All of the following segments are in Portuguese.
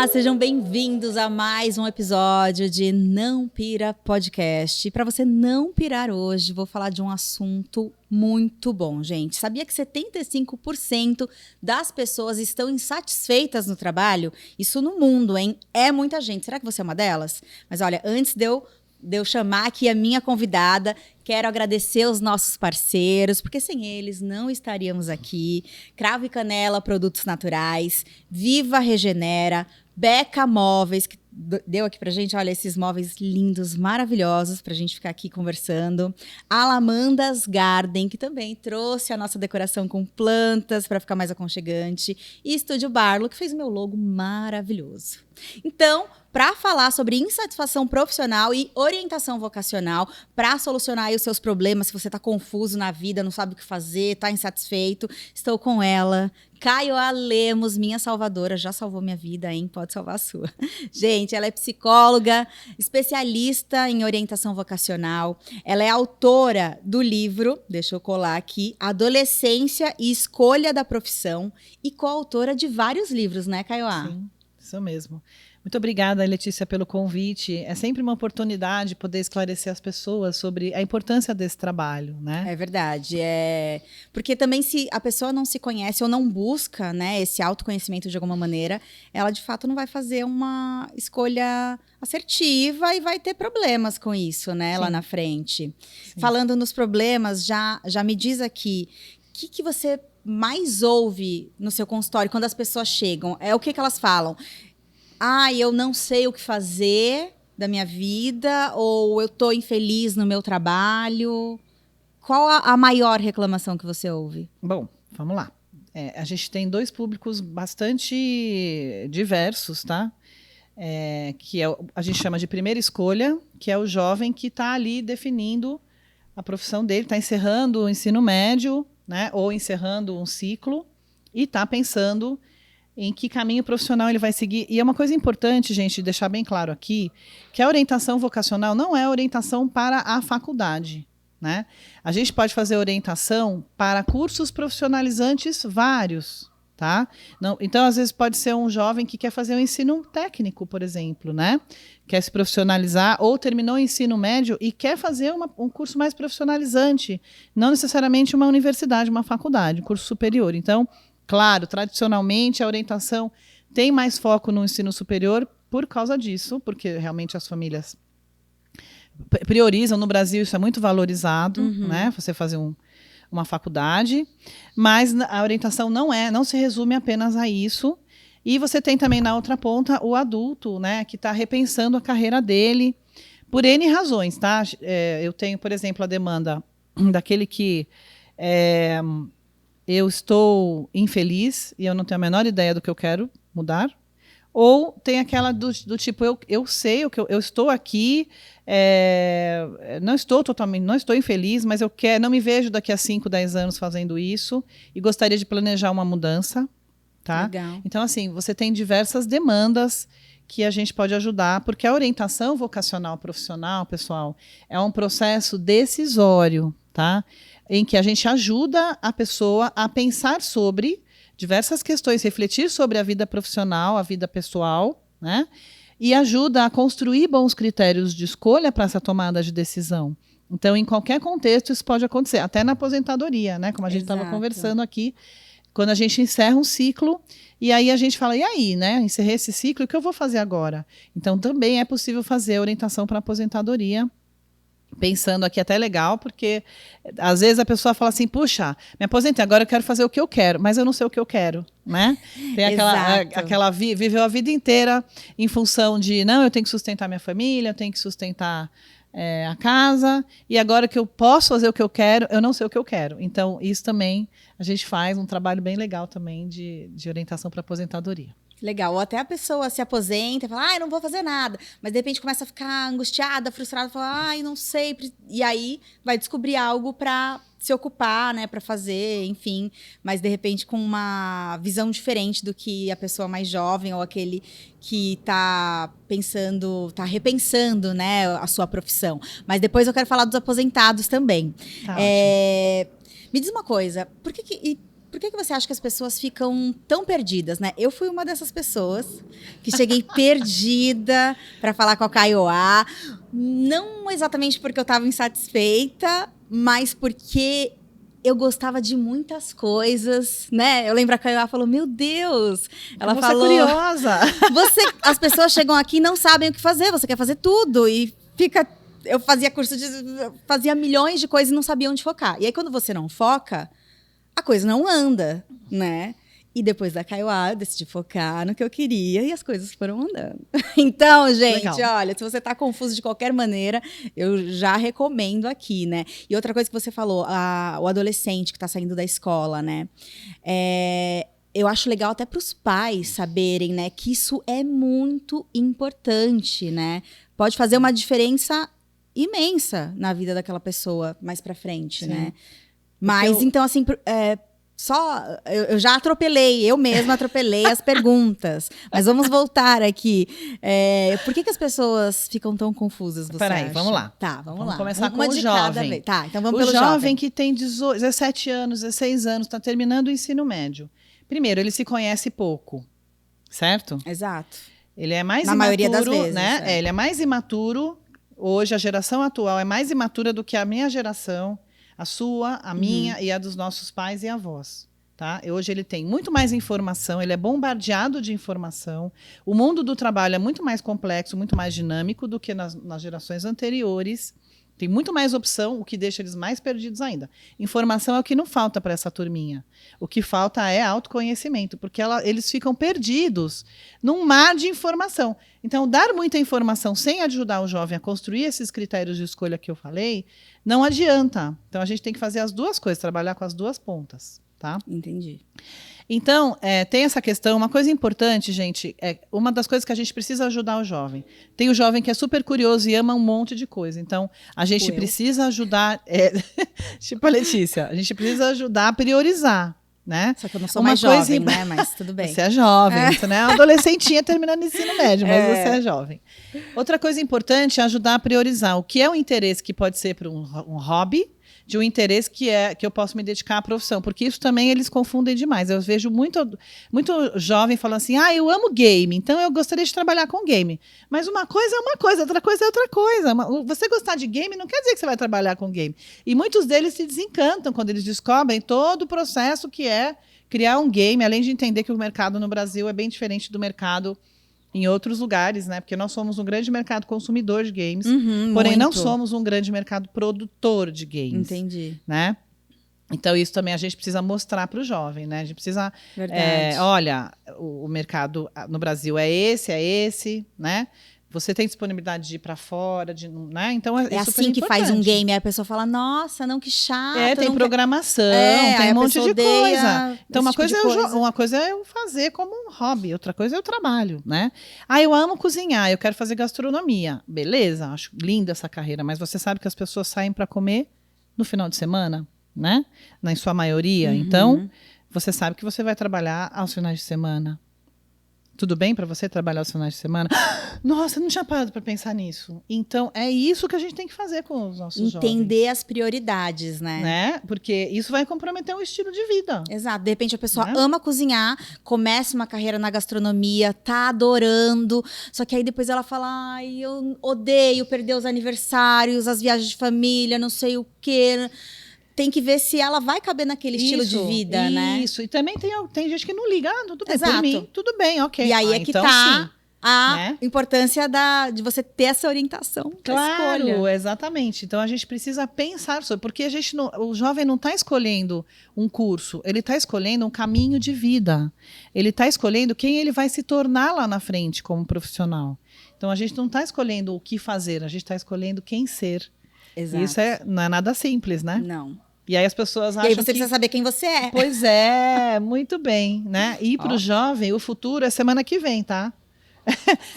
Olá, sejam bem-vindos a mais um episódio de Não Pira Podcast. Para você não pirar hoje, vou falar de um assunto muito bom, gente. Sabia que 75% das pessoas estão insatisfeitas no trabalho? Isso no mundo, hein? É muita gente. Será que você é uma delas? Mas olha, antes de eu chamar aqui a minha convidada, quero agradecer os nossos parceiros, porque sem eles não estaríamos aqui. Cravo e Canela, produtos naturais, Viva Regenera, Beca Móveis, que deu aqui pra gente, olha, esses móveis lindos, maravilhosos, pra gente ficar aqui conversando. Alamandas Garden, que também trouxe a nossa decoração com plantas para ficar mais aconchegante. E Estúdio Barlo, que fez o meu logo maravilhoso. Então, para falar sobre insatisfação profissional e orientação vocacional, para solucionar aí os seus problemas, se você está confuso na vida, não sabe o que fazer, está insatisfeito, estou com ela, Caioá Lemos, minha salvadora, já salvou minha vida, hein? Pode salvar a sua. Gente, ela é psicóloga, especialista em orientação vocacional, ela é autora do livro, deixa eu colar aqui, Adolescência e Escolha da Profissão, e coautora de vários livros, né, Caioá? Sim, isso mesmo. Muito obrigada, Letícia, pelo convite. É sempre uma oportunidade poder esclarecer as pessoas sobre a importância desse trabalho, né? É verdade. Porque também se a pessoa não se conhece ou não busca, né, esse autoconhecimento de alguma maneira, ela de fato não vai fazer uma escolha assertiva e vai ter problemas com isso, né, lá na frente. Sim. Falando nos problemas, já me diz aqui, o que você mais ouve no seu consultório quando as pessoas chegam? É o que elas falam? Eu não sei o que fazer da minha vida, ou eu estou infeliz no meu trabalho. Qual a maior reclamação que você ouve? Bom, vamos lá. A gente tem dois públicos bastante diversos, tá? Que a gente chama de primeira escolha, que é o jovem que está ali definindo a profissão dele, está encerrando o ensino médio, né? Ou encerrando um ciclo e está pensando em que caminho profissional ele vai seguir. E é uma coisa importante, gente, deixar bem claro aqui, que a orientação vocacional não é orientação para a faculdade, né? A gente pode fazer orientação para cursos profissionalizantes vários, tá? Não, então, às vezes, pode ser um jovem que quer fazer um ensino técnico, por exemplo, né? Quer se profissionalizar ou terminou o ensino médio e quer fazer um curso mais profissionalizante, não necessariamente uma universidade, uma faculdade, um curso superior. Então, claro, tradicionalmente a orientação tem mais foco no ensino superior por causa disso, porque realmente as famílias priorizam. No Brasil isso é muito valorizado, né? Você fazer uma faculdade, mas a orientação não se resume apenas a isso. E você tem também na outra ponta o adulto, né, que está repensando a carreira dele por N razões, tá? Eu tenho, por exemplo, a demanda daquele que eu estou infeliz e eu não tenho a menor ideia do que eu quero mudar. Ou tem aquela do tipo, eu sei o que eu estou aqui, não estou infeliz, mas não me vejo daqui a 5, 10 anos fazendo isso e gostaria de planejar uma mudança. Tá? Legal. Então, assim, você tem diversas demandas que a gente pode ajudar, porque a orientação vocacional profissional, pessoal, é um processo decisório, tá? Em que a gente ajuda a pessoa a pensar sobre diversas questões, refletir sobre a vida profissional, a vida pessoal, né? E ajuda a construir bons critérios de escolha para essa tomada de decisão. Então, em qualquer contexto, isso pode acontecer, até na aposentadoria, né? Como a gente estava conversando aqui, quando a gente encerra um ciclo, e aí a gente fala, e aí, né? Encerrei esse ciclo, o que eu vou fazer agora? Então, também é possível fazer orientação para aposentadoria, pensando aqui até legal, porque às vezes a pessoa fala assim, puxa, me aposentei, agora eu quero fazer o que eu quero, mas eu não sei o que eu quero, né? Tem aquela viveu a vida inteira em função de, não, eu tenho que sustentar minha família, eu tenho que sustentar a casa, e agora que eu posso fazer o que eu quero, eu não sei o que eu quero. Então, isso também, a gente faz um trabalho bem legal também de orientação para aposentadoria. Legal. Ou até a pessoa se aposenta e fala, eu não vou fazer nada. Mas, de repente, começa a ficar angustiada, frustrada, fala, não sei. E aí, vai descobrir algo para se ocupar, né, para fazer, enfim. Mas, de repente, com uma visão diferente do que a pessoa mais jovem ou aquele que está repensando, né, a sua profissão. Mas depois eu quero falar dos aposentados também. Tá, me diz uma coisa, por que por que você acha que as pessoas ficam tão perdidas, né? Eu fui uma dessas pessoas que cheguei perdida para falar com a Kaiowá. Não exatamente porque eu estava insatisfeita, mas porque eu gostava de muitas coisas, né? Eu lembro a Kaiowá falou, meu Deus! Ela falou, é curiosa! As pessoas chegam aqui e não sabem o que fazer, você quer fazer tudo e fica... Eu fazia fazia milhões de coisas e não sabia onde focar. E aí, quando você não foca, a coisa não anda, né? E depois da Kaiowá, eu decidi focar no que eu queria e as coisas foram andando. Então, gente, Legal. olha, se você tá confuso de qualquer maneira, eu já recomendo aqui, né? E outra coisa que você falou, o adolescente que tá saindo da escola, né? Eu acho legal até para os pais saberem, né, que isso é muito importante, né? Pode fazer uma diferença imensa na vida daquela pessoa mais pra frente, né? Mas, então, assim, eu já eu mesma atropelei as perguntas. Mas vamos voltar aqui. Por que as pessoas ficam tão confusas, você Peraí, acha? vamos lá. Tá, vamos lá. Começar uma com o de cada jovem. vez. Tá, então vamos o pelo jovem que tem 17 anos, 16 anos, está terminando o ensino médio. Primeiro, ele se conhece pouco, certo? Exato. Ele é mais Na imaturo, maioria das vezes, né? Ele é mais imaturo. Hoje, a geração atual é mais imatura do que a minha geração, a sua, a minha e a dos nossos pais e avós. Tá? Hoje ele tem muito mais informação, ele é bombardeado de informação. O mundo do trabalho é muito mais complexo, muito mais dinâmico do que nas gerações anteriores. Tem muito mais opção, o que deixa eles mais perdidos ainda. Informação é o que não falta para essa turminha. O que falta é autoconhecimento, porque eles ficam perdidos num mar de informação. Então, dar muita informação sem ajudar o jovem a construir esses critérios de escolha que eu falei, não adianta. Então, a gente tem que fazer as duas coisas, trabalhar com as duas pontas. Tá? Entendi. Então, tem essa questão. Uma coisa importante, gente, uma das coisas que a gente precisa ajudar o jovem. Tem o jovem que é super curioso e ama um monte de coisa. Então, a gente precisa ajudar... tipo a Letícia, a gente precisa ajudar a priorizar. Né? Só que eu não sou mais jovem, né? Mas tudo bem. Você é jovem, você não é uma adolescentinha terminando o ensino médio, mas você é jovem. Outra coisa importante é ajudar a priorizar o que é um interesse que pode ser para um hobby, de um interesse que eu posso me dedicar à profissão, porque isso também eles confundem demais. Eu vejo muito jovem falando assim, eu amo game, então eu gostaria de trabalhar com game. Mas uma coisa é uma coisa, outra coisa é outra coisa. Você gostar de game não quer dizer que você vai trabalhar com game. E muitos deles se desencantam quando eles descobrem todo o processo que é criar um game, além de entender que o mercado no Brasil é bem diferente do mercado em outros lugares, né? Porque nós somos um grande mercado consumidor de games, porém não somos um grande mercado produtor de games. Entendi. Né? Então, isso também a gente precisa mostrar para o jovem, né? A gente precisa... olha, o mercado no Brasil é esse, né? Você tem disponibilidade de ir para fora, né? Então, é assim que faz um game, aí a pessoa fala, nossa, não, que chato. Tem programação, tem um monte de coisa. Então, uma coisa é eu fazer como um hobby, outra coisa é o trabalho, né? Eu amo cozinhar, eu quero fazer gastronomia. Beleza, acho linda essa carreira, mas você sabe que as pessoas saem para comer no final de semana, né? Na sua maioria. Então, você sabe que você vai trabalhar aos finais de semana. Tudo bem para você trabalhar os finais de semana? Nossa, não tinha parado para pensar nisso. Então, é isso que a gente tem que fazer com os nossos jovens. Entender as prioridades, né? Porque isso vai comprometer o estilo de vida. Exato. De repente, a pessoa ama cozinhar, começa uma carreira na gastronomia, tá adorando, só que aí depois ela fala, eu odeio perder os aniversários, as viagens de família, não sei o quê... Tem que ver se ela vai caber naquele estilo de vida, né? Isso, e também tem gente que não liga, tudo bem, por mim, tudo bem, ok. E aí é que então, tá sim, a importância de você ter essa orientação. Claro, escolha. Exatamente. Então a gente precisa pensar sobre, porque o jovem não está escolhendo um curso, ele está escolhendo um caminho de vida. Ele está escolhendo quem ele vai se tornar lá na frente como profissional. Então a gente não está escolhendo o que fazer, a gente está escolhendo quem ser. Exato. Isso não é nada simples, né? Não. E aí as pessoas acham que... E aí você precisa saber quem você é. Pois é, muito bem, né? E para o jovem, o futuro é semana que vem, tá?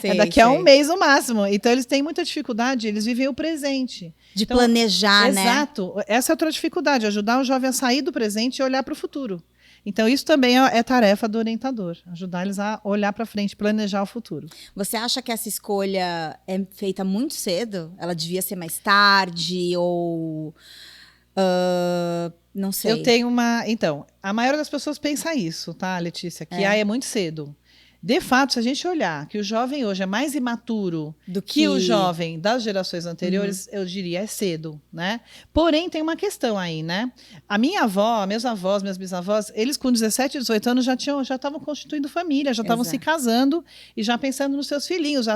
É daqui a um mês no máximo. Então eles têm muita dificuldade, eles vivem o presente. De planejar, né? Exato. Essa é outra dificuldade, ajudar o jovem a sair do presente e olhar para o futuro. Então, isso também é tarefa do orientador, ajudar eles a olhar para frente, planejar o futuro. Você acha que essa escolha é feita muito cedo? Ela devia ser mais tarde? Ou Não sei. Eu tenho uma... Então, a maioria das pessoas pensa isso, tá, Letícia? Que é muito cedo. De fato, se a gente olhar que o jovem hoje é mais imaturo Do que o jovem das gerações anteriores, eu diria é cedo, né? Porém, tem uma questão aí, né? A minha avó, meus avós, meus bisavós, eles com 17, 18 anos já estavam constituindo família, já estavam se casando e já pensando nos seus filhinhos,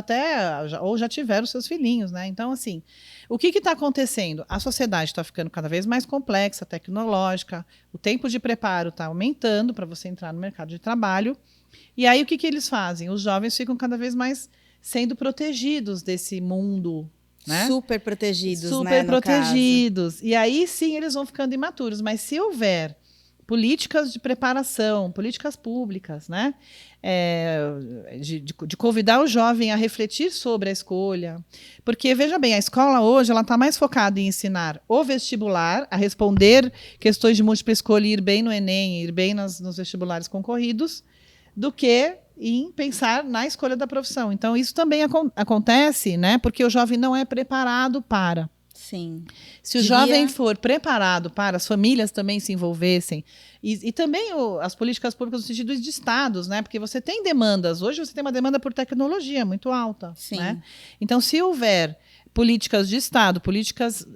ou já tiveram seus filhinhos, né? Então, assim, o que está acontecendo? A sociedade está ficando cada vez mais complexa, tecnológica, o tempo de preparo está aumentando para você entrar no mercado de trabalho. E aí, o que eles fazem? Os jovens ficam cada vez mais sendo protegidos desse mundo, né? Super protegidos, Super né, protegidos. E aí, sim, eles vão ficando imaturos. Mas se houver políticas de preparação, políticas públicas, né? De convidar o jovem a refletir sobre a escolha. Porque, veja bem, a escola hoje ela está mais focada em ensinar o vestibular, a responder questões de múltipla escolha e ir bem no Enem, ir bem nos vestibulares concorridos, do que em pensar na escolha da profissão. Então, isso também acontece, né? Porque o jovem não é preparado para. Sim. Se o jovem for preparado para, as famílias também se envolvessem, e também as políticas públicas no sentido de estados, né? Porque você tem demandas. Hoje você tem uma demanda por tecnologia muito alta. Sim. Né? Então, se houver políticas de Estado, políticas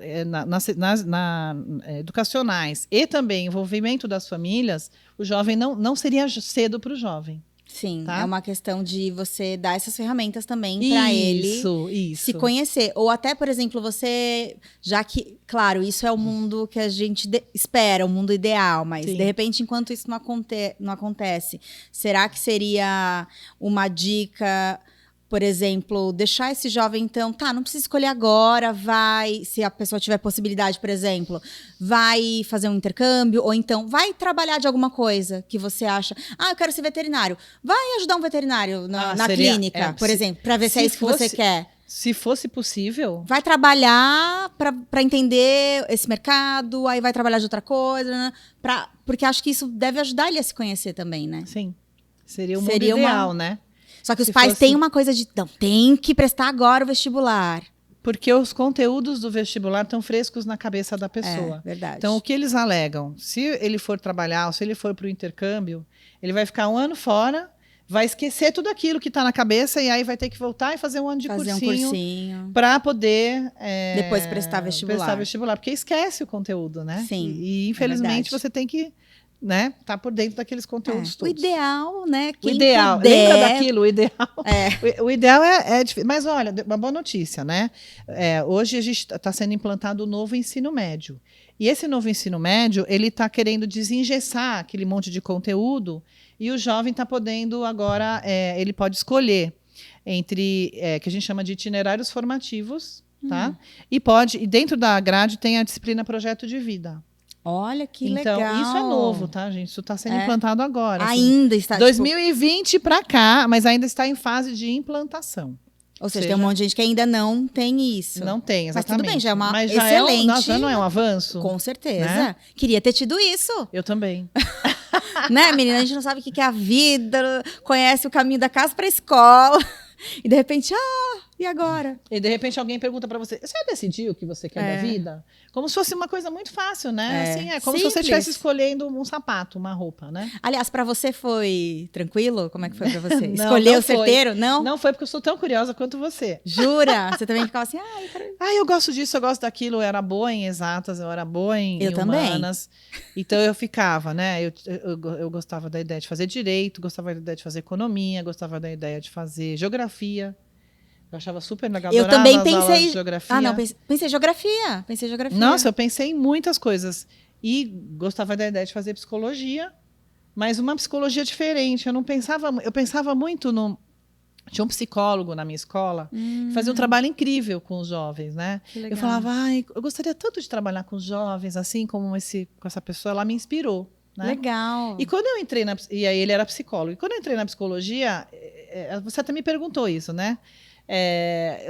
educacionais e também envolvimento das famílias, o jovem não seria cedo para o jovem. Sim, tá? É uma questão de você dar essas ferramentas também para ele se conhecer. Ou até, por exemplo, você... Já que, claro, isso é o mundo que a gente espera, o mundo ideal. Mas, de repente, enquanto isso não acontece, será que seria uma dica... Por exemplo, deixar esse jovem, então, não precisa escolher agora, se a pessoa tiver possibilidade, por exemplo, vai fazer um intercâmbio, ou então vai trabalhar de alguma coisa que você acha, eu quero ser veterinário. Vai ajudar um veterinário na clínica, por exemplo, para ver se é isso que você quer. Se fosse possível. Vai trabalhar para entender esse mercado, aí vai trabalhar de outra coisa, porque acho que isso deve ajudar ele a se conhecer também, né? Sim. Seria o mundo ideal, né? Só que os pais têm uma coisa de, não, tem que prestar agora o vestibular. Porque os conteúdos do vestibular estão frescos na cabeça da pessoa. Verdade. Então, o que eles alegam? Se ele for trabalhar, ou se ele for para o intercâmbio, ele vai ficar um ano fora, vai esquecer tudo aquilo que está na cabeça e aí vai ter que voltar e fazer um ano de cursinho para poder depois prestar vestibular. Porque esquece o conteúdo, né? Sim. E infelizmente você tem que tá por dentro daqueles conteúdos todos. O ideal, né? O ideal, lembra daquilo, o ideal. O ideal é difícil. Mas olha, uma boa notícia, né? Hoje a gente está sendo implantado o novo ensino médio. E esse novo ensino médio, ele está querendo desengessar aquele monte de conteúdo e o jovem está podendo agora, ele pode escolher entre, que a gente chama de itinerários formativos, tá? E dentro da grade tem a disciplina Projeto de Vida. Olha que legal. Então, isso é novo, tá, gente? Isso está sendo implantado agora. Ainda está. 2020 para cá, mas ainda está em fase de implantação. Ou seja, tem um monte de gente que ainda não tem isso. Não tem, exatamente. Mas tudo bem, já é uma excelente... Já não é um avanço? Com certeza. Né? Queria ter tido isso. Eu também. Né, menina? A gente não sabe o que é a vida, conhece o caminho da casa para a escola. E de repente, e agora? E de repente alguém pergunta para você, você decidiu o que você quer da vida? Como se fosse uma coisa muito fácil, né? Assim, como se você estivesse escolhendo um sapato, uma roupa, né? Aliás, para você foi tranquilo? Como é que foi para você? Escolheu certeiro? Não? Não foi, porque eu sou tão curiosa quanto você. Jura? Você também ficava assim, eu gosto disso, eu gosto daquilo. Eu era boa em exatas, eu era boa em humanas. Então eu ficava, né? Eu gostava da ideia de fazer direito, gostava da ideia de fazer economia, gostava da ideia de fazer geografia. Eu achava super legal. Eu também pensei em geografia. Pensei geografia. Nossa, eu pensei em muitas coisas. E gostava da ideia de fazer psicologia, mas uma psicologia diferente. Eu pensava muito no... Tinha um psicólogo na minha escola que fazia um trabalho incrível com os jovens, né? Eu falava, eu gostaria tanto de trabalhar com os jovens, assim como com essa pessoa, ela me inspirou. Né? Legal. E quando eu entrei e aí ele era psicólogo. E quando eu entrei na psicologia, você até me perguntou isso, né?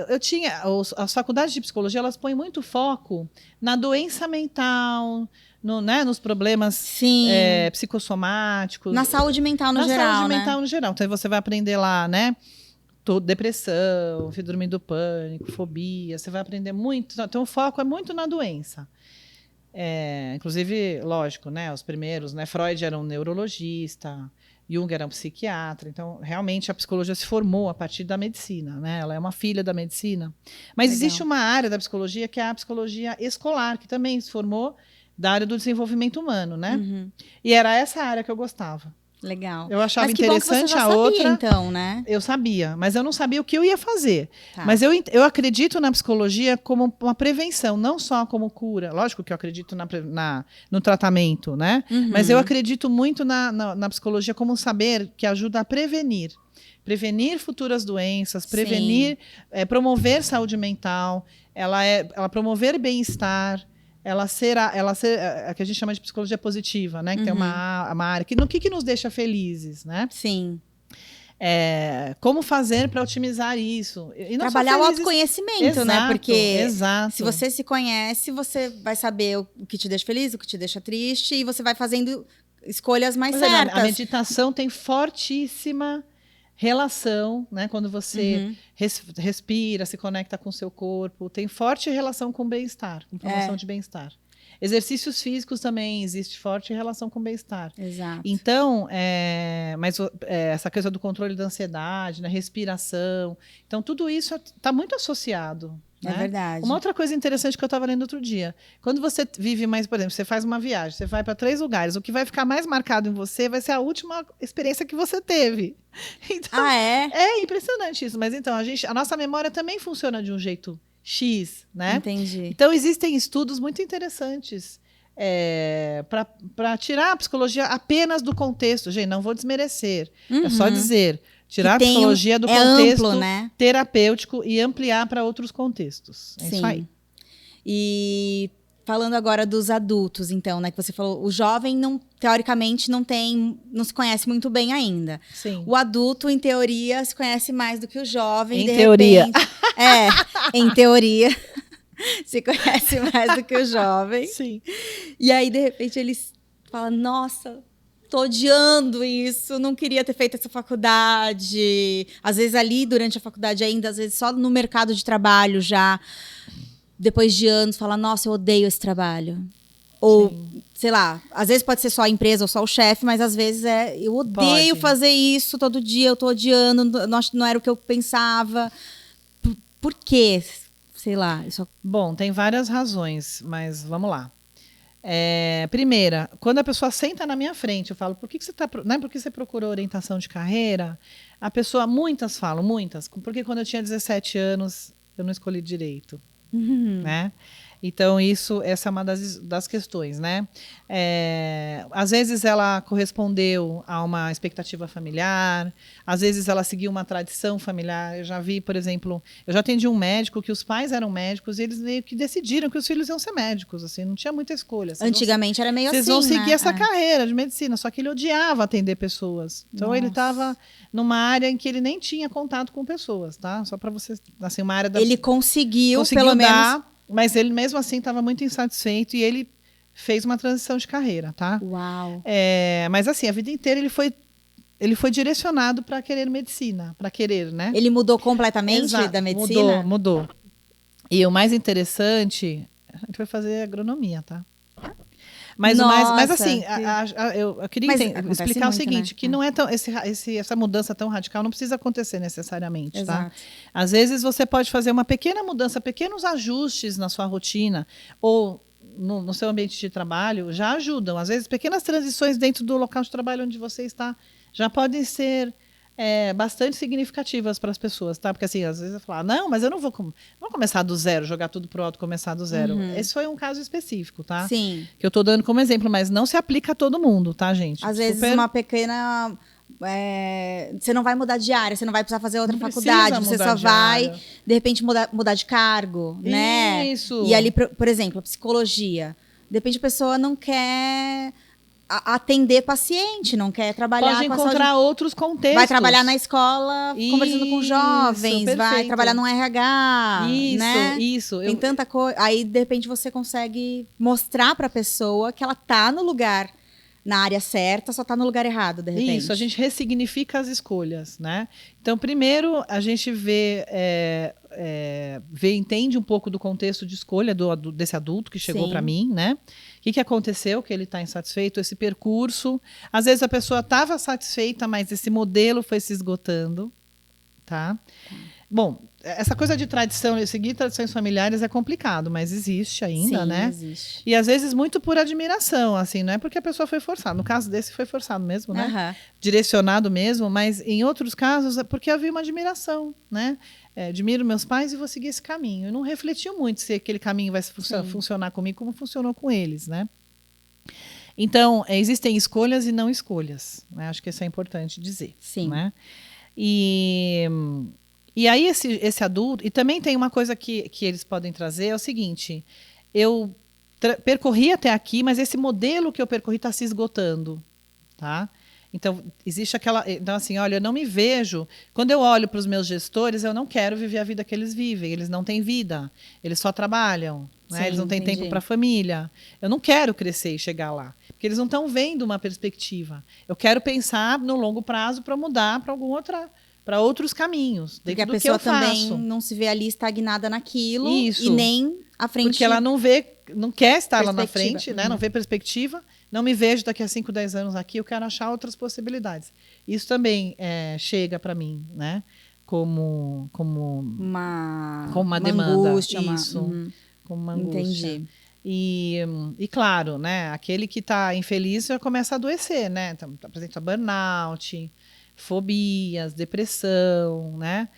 Eu tinha as faculdades de psicologia, elas põem muito foco na doença mental, nos problemas psicossomáticos, na saúde mental no geral, Então você vai aprender lá, né? Depressão, síndrome do pânico, fobia. Você vai aprender muito. Então o foco é muito na doença. Inclusive, lógico, né? Os primeiros, né? Freud era um neurologista, Jung era um psiquiatra. Então, realmente, a psicologia se formou a partir da medicina, né? Ela é uma filha da medicina. Mas Legal. existe uma área da psicologia que é a psicologia escolar, que também se formou da área do desenvolvimento humano, né? Uhum. E era essa área que eu gostava. Legal. Eu achava Mas que bom que você interessante já a sabia, outra. então, né? Eu sabia, mas eu não sabia o que eu ia fazer. Tá. Mas eu acredito na psicologia como uma prevenção, não só como cura. Lógico que eu acredito no tratamento, né? Uhum. Mas eu acredito muito na psicologia como um saber que ajuda a prevenir. Prevenir futuras doenças, prevenir, promover saúde mental, ela promover bem-estar. Ela ser a que a gente chama de psicologia positiva, né? Que tem uma área que no que nos deixa felizes, né? Sim. Como fazer para otimizar isso? E não trabalhar só felizes... o autoconhecimento, né? Porque exato. se você se conhece, você vai saber o que te deixa feliz, o que te deixa triste, e você vai fazendo escolhas mais certas. A meditação tem fortíssima relação, né? Quando você respira, se conecta com o seu corpo, tem forte relação com bem-estar, com promoção de bem-estar. Exercícios físicos também existe forte relação com bem-estar. Exato. Então, mas essa coisa do controle da ansiedade, da respiração, então tudo isso está muito associado. É verdade. Uma outra coisa interessante que eu estava lendo outro dia, quando você vive mais, por exemplo, você faz uma viagem, você vai para 3 lugares, o que vai ficar mais marcado em você vai ser a última experiência que você teve. Então, é impressionante isso, mas então a nossa memória também funciona de um jeito X, né? Entendi. Então existem estudos muito interessantes para tirar a psicologia apenas do contexto. Gente, não vou desmerecer, é só dizer. Tirar a psicologia do contexto amplo, né? terapêutico e ampliar para outros contextos. É isso aí. E falando agora dos adultos, então, né? Que você falou, o jovem, teoricamente, não se conhece muito bem ainda. Sim. O adulto, em teoria, se conhece mais do que o jovem. Em teoria. Em teoria, se conhece mais do que o jovem. Sim. E aí, de repente, eles falam, nossa... tô odiando isso, não queria ter feito essa faculdade. Às vezes ali, durante a faculdade ainda, às vezes só no mercado de trabalho já, depois de anos, fala, nossa, eu odeio esse trabalho. Ou, sei lá, às vezes pode ser só a empresa ou só o chefe, mas às vezes eu odeio fazer isso todo dia, eu tô odiando, não era o que eu pensava. Por quê? Sei lá. Bom, tem várias razões, mas vamos lá. Primeira, quando a pessoa senta na minha frente, eu falo, por que você procurou orientação de carreira? A pessoa, muitas, porque quando eu tinha 17 anos, eu não escolhi direito, né? Então, essa é uma das questões, né? Às vezes ela correspondeu a uma expectativa familiar, às vezes ela seguiu uma tradição familiar. Eu já vi, por exemplo, eu já atendi um médico que os pais eram médicos e eles meio que decidiram que os filhos iam ser médicos, assim, não tinha muita escolha. Antigamente era meio assim, vocês vão seguir né? essa carreira de medicina, só que ele odiava atender pessoas. Então, ele estava numa área em que ele nem tinha contato com pessoas, tá? Só para você, assim, uma área da... Ele conseguiu pelo menos... Mas ele mesmo assim estava muito insatisfeito e ele fez uma transição de carreira, tá? Uau! Mas assim, a vida inteira ele foi direcionado para querer medicina, para querer, né? Ele mudou completamente da medicina? Mudou. E o mais interessante, a gente vai fazer agronomia, tá? Mas assim, eu queria explicar o seguinte, né? Que não é tão essa mudança tão radical não precisa acontecer necessariamente, exato. Tá? Às vezes você pode fazer uma pequena mudança, pequenos ajustes na sua rotina ou no seu ambiente de trabalho já ajudam. Às vezes pequenas transições dentro do local de trabalho onde você está já podem ser bastante significativas para as pessoas, tá? Porque assim, às vezes eu falo, não, mas eu não vou começar do zero, jogar tudo pro alto, começar do zero. Esse foi um caso específico, tá? Sim. Que eu tô dando como exemplo, mas não se aplica a todo mundo, tá, gente? Às vezes uma pequena... você não vai mudar de área, você não vai precisar fazer outra faculdade, você só vai, de repente, mudar de cargo, né? Isso. E ali, por exemplo, a psicologia. De repente a pessoa não quer... atender paciente, não quer trabalhar pode com encontrar outros contextos. Vai trabalhar na escola conversando com jovens, perfeito. Vai trabalhar no RH, né? Isso. Tem tanta coisa. Aí, de repente, você consegue mostrar para a pessoa que ela tá no lugar, na área certa, só tá no lugar errado, de repente. Isso, a gente ressignifica as escolhas, né? Então, primeiro, a gente vê entende um pouco do contexto de escolha desse adulto que chegou para mim, né? O que aconteceu que ele está insatisfeito, esse percurso. Às vezes a pessoa estava satisfeita, mas esse modelo foi se esgotando, tá? Bom, essa coisa de tradição, seguir tradições familiares é complicado, mas existe ainda, Sim, né? Existe. E às vezes muito por admiração, assim, não é porque a pessoa foi forçada. No caso desse foi forçado mesmo, né? Direcionado mesmo, mas em outros casos é porque havia uma admiração, né? Admiro meus pais e vou seguir esse caminho. Eu não refletiu muito se aquele caminho vai funcionar comigo como funcionou com eles, né? Então, existem escolhas e não escolhas, né? Acho que isso é importante dizer. Sim. Né? E aí esse adulto... E também tem uma coisa que eles podem trazer, é o seguinte, eu percorri até aqui, mas esse modelo que eu percorri está se esgotando, tá? Então, existe aquela... Então, assim, olha, eu não me vejo... Quando eu olho para os meus gestores, eu não quero viver a vida que eles vivem. Eles não têm vida. Eles só trabalham. Né? Sim, eles não têm tempo para a família. Eu não quero crescer e chegar lá. Porque eles não estão vendo uma perspectiva. Eu quero pensar no longo prazo para mudar para outros caminhos. Porque a pessoa também não se vê ali estagnada naquilo. Isso. E nem à frente. Porque ela não quer estar lá na frente, né? Não vê perspectiva. Não me vejo daqui a 5, 10 anos aqui, eu quero achar outras possibilidades. Isso também chega para mim, né? Como uma demanda. Angústia. Isso, como uma angústia. Entendi. E claro, né? Aquele que está infeliz já começa a adoecer, né? Apresenta burnout, fobias, depressão, né?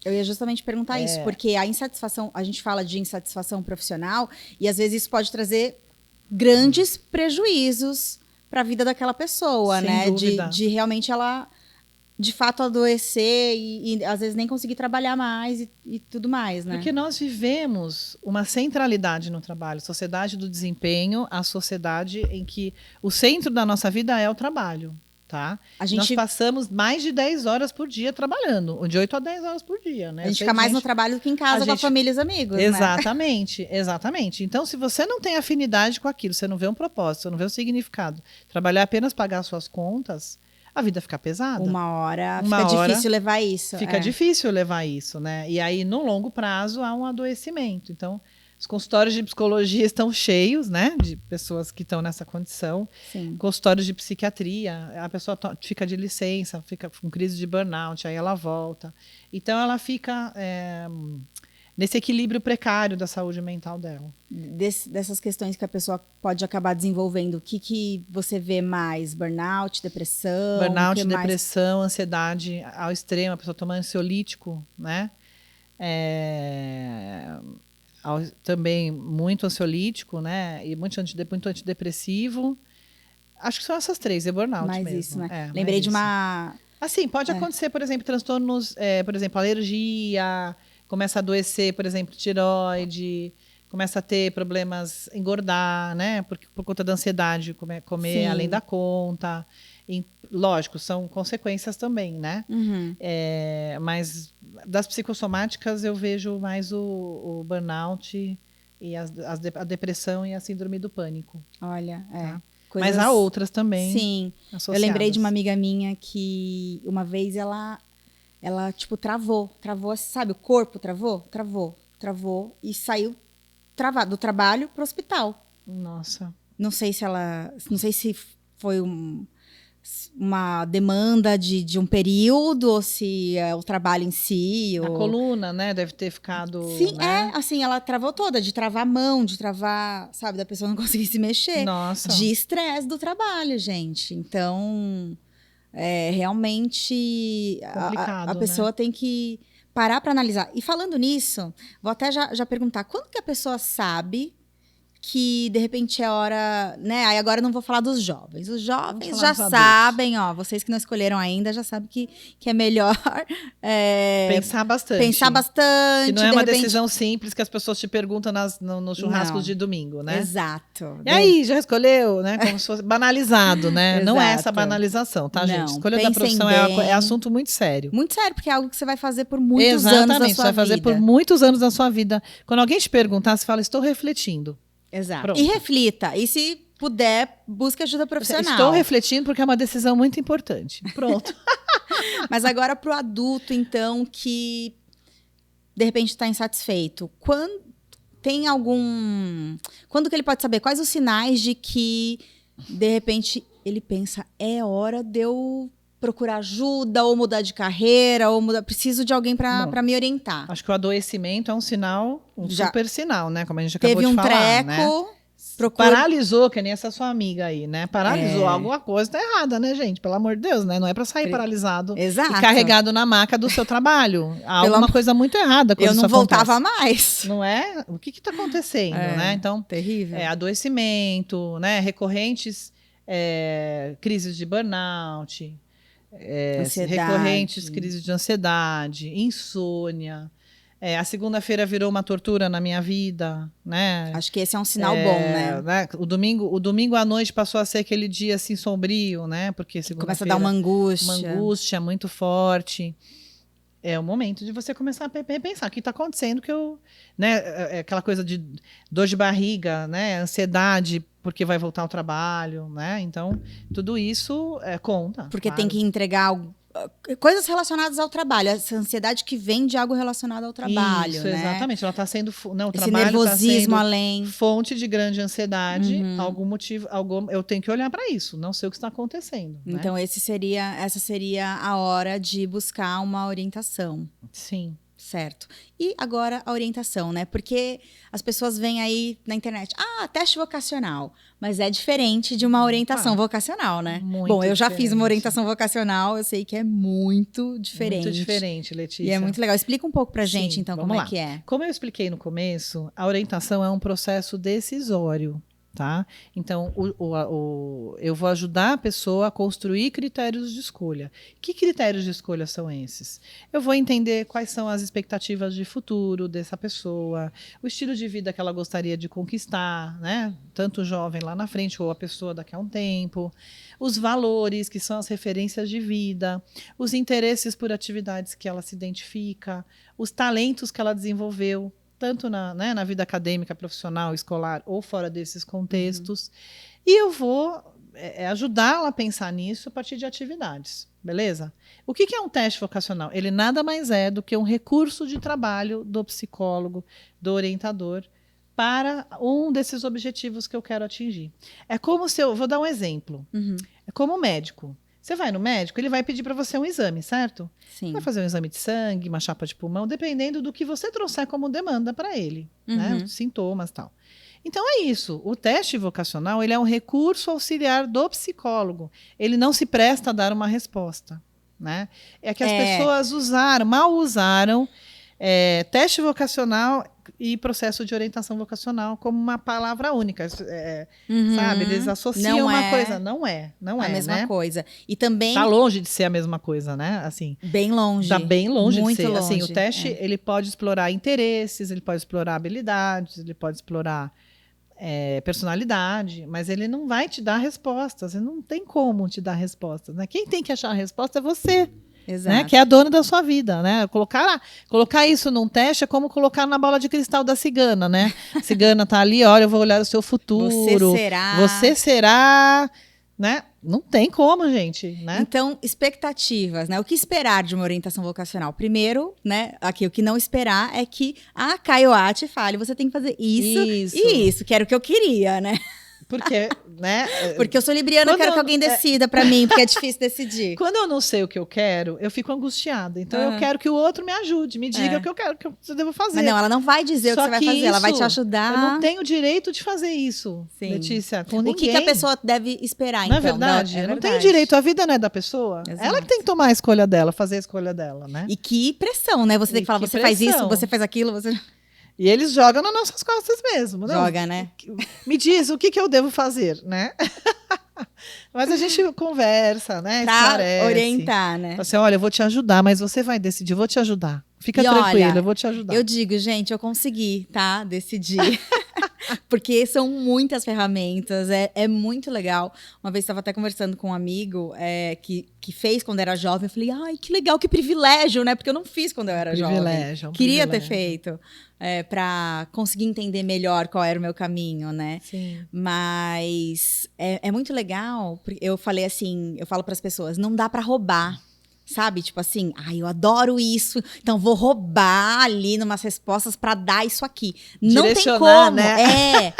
Eu ia justamente perguntar isso, porque a insatisfação, a gente fala de insatisfação profissional e às vezes isso pode trazer grandes prejuízos para a vida daquela pessoa, Sem né? dúvida. De realmente ela, de fato, adoecer e às vezes nem conseguir trabalhar mais e tudo mais, né? Porque nós vivemos uma centralidade no trabalho, sociedade do desempenho, a sociedade em que o centro da nossa vida é o trabalho. Tá? Nós passamos mais de 10 horas por dia trabalhando, de 8 a 10 horas por dia. Né? A gente fica mais no trabalho do que em casa com a família e os amigos. Exatamente, né? Exatamente. Então, se você não tem afinidade com aquilo, você não vê um propósito, você não vê um significado, trabalhar apenas pagar suas contas, a vida fica pesada. Uma hora fica difícil levar isso. Fica difícil levar isso, né? E aí, no longo prazo, há um adoecimento. Então, os consultórios de psicologia estão cheios, né, de pessoas que estão nessa condição. Sim. Consultórios de psiquiatria, a pessoa fica de licença, fica com crise de burnout, aí ela volta. Então, ela fica nesse equilíbrio precário da saúde mental dela. Dessas questões que a pessoa pode acabar desenvolvendo, o que você vê mais? Burnout, depressão? Burnout, depressão, ansiedade ao extremo, a pessoa toma ansiolítico, né? Também muito ansiolítico, né? E muito antidepressivo. Acho que são essas três, burnout mais mesmo. Isso, né? Lembrei de uma... Assim, pode acontecer, por exemplo, transtornos, por exemplo, alergia, começa a adoecer, por exemplo, tireoide, começa a ter problemas, engordar, né? Por conta da ansiedade, comer além da conta. Lógico, são consequências também, né? Uhum. Mas das psicossomáticas eu vejo mais o burnout e a depressão e a síndrome do pânico. Olha, tá? Mas há outras também. Sim. Associadas. Eu lembrei de uma amiga minha que uma vez ela tipo travou, sabe? O corpo travou e saiu travado do trabalho para o hospital. Nossa. Não sei se foi uma demanda de um período ou se é o trabalho em si. A coluna, né? Deve ter ficado... Sim, né? assim, ela travou toda, de travar a mão, de travar, sabe, da pessoa não conseguir se mexer. Nossa. De estresse do trabalho, gente. Então, realmente, a pessoa, né, tem que parar para analisar. E falando nisso, vou até já perguntar, quando que a pessoa sabe que, de repente, é hora... Né? Aí agora eu não vou falar dos jovens. Os jovens já sabem, ó, vocês que não escolheram ainda já sabem que é melhor... Pensar bastante. Que não é uma decisão simples que as pessoas te perguntam nos churrascos de domingo, né? Exato. E aí, já escolheu? Né? Como se fosse banalizado, né? Não é essa banalização, tá, gente? Escolha da profissão é assunto muito sério. Muito sério, porque é algo que você vai fazer por muitos anos da sua vida. Exatamente, você vai fazer por muitos anos da sua vida. Quando alguém te perguntar, você fala, estou refletindo. Exato. Pronto. E reflita. E se puder, busque ajuda profissional. Estou refletindo porque é uma decisão muito importante. Pronto. Mas agora para o adulto, então, que de repente está insatisfeito, quando que ele pode saber quais os sinais de que, de repente, ele pensa, é hora de eu procurar ajuda, ou mudar de carreira, preciso de alguém para me orientar. Acho que o adoecimento é um sinal, super sinal, né? Como a gente acabou teve de falar, treco, né? Paralisou, que nem essa sua amiga aí, né? Paralisou, alguma coisa tá errada, né, gente? Pelo amor de Deus, né? Não é para sair paralisado e carregado na maca do seu trabalho. Há alguma coisa muito errada quando eu não isso voltava acontece. mais. Não é? O que tá acontecendo, né? Então, terrível. Adoecimento, né? Recorrentes crises de burnout, recorrentes crises de ansiedade, insônia. A segunda-feira virou uma tortura na minha vida, né? Acho que esse é um sinal bom, né? O domingo à noite passou a ser aquele dia assim sombrio, né? Porque começa a dar uma angústia muito forte. É o momento de você começar a repensar o que está acontecendo, né? Aquela coisa de dor de barriga, né? Ansiedade porque vai voltar ao trabalho, né? Então, tudo isso conta. Porque tem que entregar coisas relacionadas ao trabalho, essa ansiedade que vem de algo relacionado ao trabalho, isso, né? Exatamente. Ela está sendo, o esse trabalho nervosismo tá além, fonte de grande ansiedade. Algum motivo, eu tenho que olhar para isso. Não sei o que está acontecendo. Então, né? essa seria a hora de buscar uma orientação. Sim. Certo. E agora a orientação, né? Porque as pessoas veem aí na internet, teste vocacional, mas é diferente de uma orientação vocacional, né? Bom, eu já fiz uma orientação vocacional, eu sei que é muito diferente. Muito diferente, Letícia. E é muito legal. Explica um pouco pra gente, então, como é que é. Como eu expliquei no começo, a orientação é um processo decisório. Tá? Então, eu vou ajudar a pessoa a construir critérios de escolha. Que critérios de escolha são esses? Eu vou entender quais são as expectativas de futuro dessa pessoa, o estilo de vida que ela gostaria de conquistar, né? Tanto o jovem lá na frente ou a pessoa daqui a um tempo, os valores, que são as referências de vida, os interesses por atividades que ela se identifica, os talentos que ela desenvolveu, tanto na vida acadêmica, profissional, escolar ou fora desses contextos. E eu vou ajudá-la a pensar nisso a partir de atividades, beleza? O que é um teste vocacional? Ele nada mais é do que um recurso de trabalho do psicólogo, do orientador, para um desses objetivos que eu quero atingir. É como se vou dar um exemplo. É como um médico. Você vai no médico, ele vai pedir para você um exame, certo? Sim. Vai fazer um exame de sangue, uma chapa de pulmão, dependendo do que você trouxer como demanda para ele, né? Os sintomas e tal. Então é isso. O teste vocacional, ele é um recurso auxiliar do psicólogo. Ele não se presta a dar uma resposta, né? É que as pessoas mal usaram teste vocacional e processo de orientação vocacional como uma palavra única, sabe? Eles associam uma coisa, não é a mesma coisa. E também tá longe de ser a mesma coisa, né? Assim, bem longe. Tá bem longe muito de ser. Longe. Assim, o teste ele pode explorar interesses, ele pode explorar habilidades, ele pode explorar personalidade, mas ele não vai te dar respostas. Ele não tem como te dar respostas, né? Quem tem que achar a resposta é você. Exato. Né? Que é a dona da sua vida, né? Colocar isso num teste é como colocar na bola de cristal da cigana, né? A cigana tá ali, olha, eu vou olhar o seu futuro. Você será, né? Não tem como, gente, né? Então, expectativas, né? O que esperar de uma orientação vocacional? Primeiro, né? Aqui, o que não esperar é que a Caioate fale, você tem que fazer isso e isso, que era o que eu queria, né? Porque, né? Porque eu sou libriana, eu quero que alguém decida pra mim, porque é difícil decidir. Quando eu não sei o que eu quero, eu fico angustiada. Então eu quero que o outro me ajude, me diga o que eu quero, o que eu devo fazer. Mas não, ela não vai dizer o que você vai fazer, ela vai te ajudar. Eu não tenho o direito de fazer isso, Letícia, com ninguém. O que a pessoa deve esperar, não então? É verdade? Eu não tenho direito, a vida não é da pessoa. Exato. Ela que tem que tomar a escolha dela, fazer a escolha dela, né? E que pressão, né? Você tem que falar, você faz isso, você faz aquilo, você... E eles jogam nas nossas costas mesmo. Joga, né? Me diz o que eu devo fazer, né? Mas a gente conversa, né? Pra orientar, né? Assim, olha, eu vou te ajudar, mas você vai decidir, eu vou te ajudar. Fica tranquilo, olha, eu vou te ajudar. Eu digo, gente, eu consegui, tá? Decidir. Porque são muitas ferramentas, é muito legal. Uma vez estava até conversando com um amigo que fez quando era jovem. Eu falei, ai, que legal, que privilégio, né? Porque eu não fiz quando eu era jovem. Queria ter feito. Para conseguir entender melhor qual era o meu caminho, né? Sim. Mas é muito legal. Eu falei assim, eu falo para as pessoas, não dá para roubar. Sabe? Tipo assim, eu adoro isso, então vou roubar ali numas respostas para dar isso aqui. Não tem Direcionar, como. né?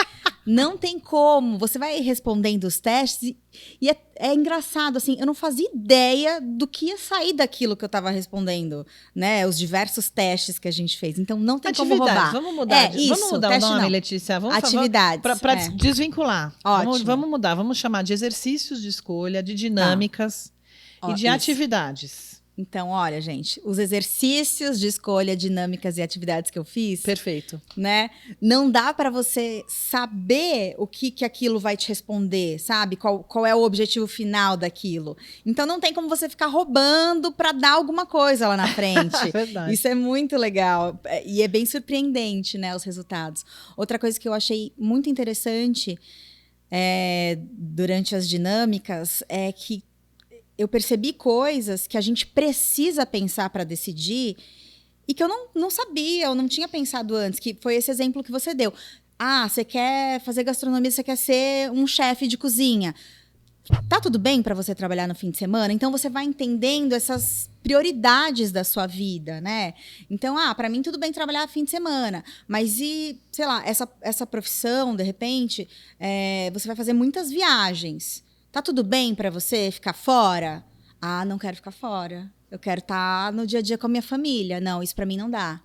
Não tem como. Você vai respondendo os testes e é engraçado, assim, eu não fazia ideia do que ia sair daquilo que eu estava respondendo, né? Os diversos testes que a gente fez. Então, não tem como roubar. Vamos mudar, vamos mudar o nome, Letícia. Atividades. Para desvincular. Ótimo. Vamos mudar, vamos chamar de exercícios de escolha, de dinâmicas e de atividades. Então, olha, gente, os exercícios de escolha, dinâmicas e atividades que eu fiz. Perfeito. Né? Não dá para você saber o que aquilo vai te responder, sabe? Qual é o objetivo final daquilo. Então, não tem como você ficar roubando para dar alguma coisa lá na frente. Verdade. Isso é muito legal. E é bem surpreendente, né, os resultados. Outra coisa que eu achei muito interessante durante as dinâmicas é que eu percebi coisas que a gente precisa pensar para decidir e que eu não sabia, eu não tinha pensado antes, que foi esse exemplo que você deu. Você quer fazer gastronomia, você quer ser um chefe de cozinha. Tá tudo bem para você trabalhar no fim de semana? Então, você vai entendendo essas prioridades da sua vida, né? Então, para mim, tudo bem trabalhar fim de semana. Mas sei lá, essa profissão, de repente, você vai fazer muitas viagens. Tá tudo bem para você ficar fora? Não quero ficar fora. Eu quero estar no dia a dia com a minha família. Não, isso para mim não dá.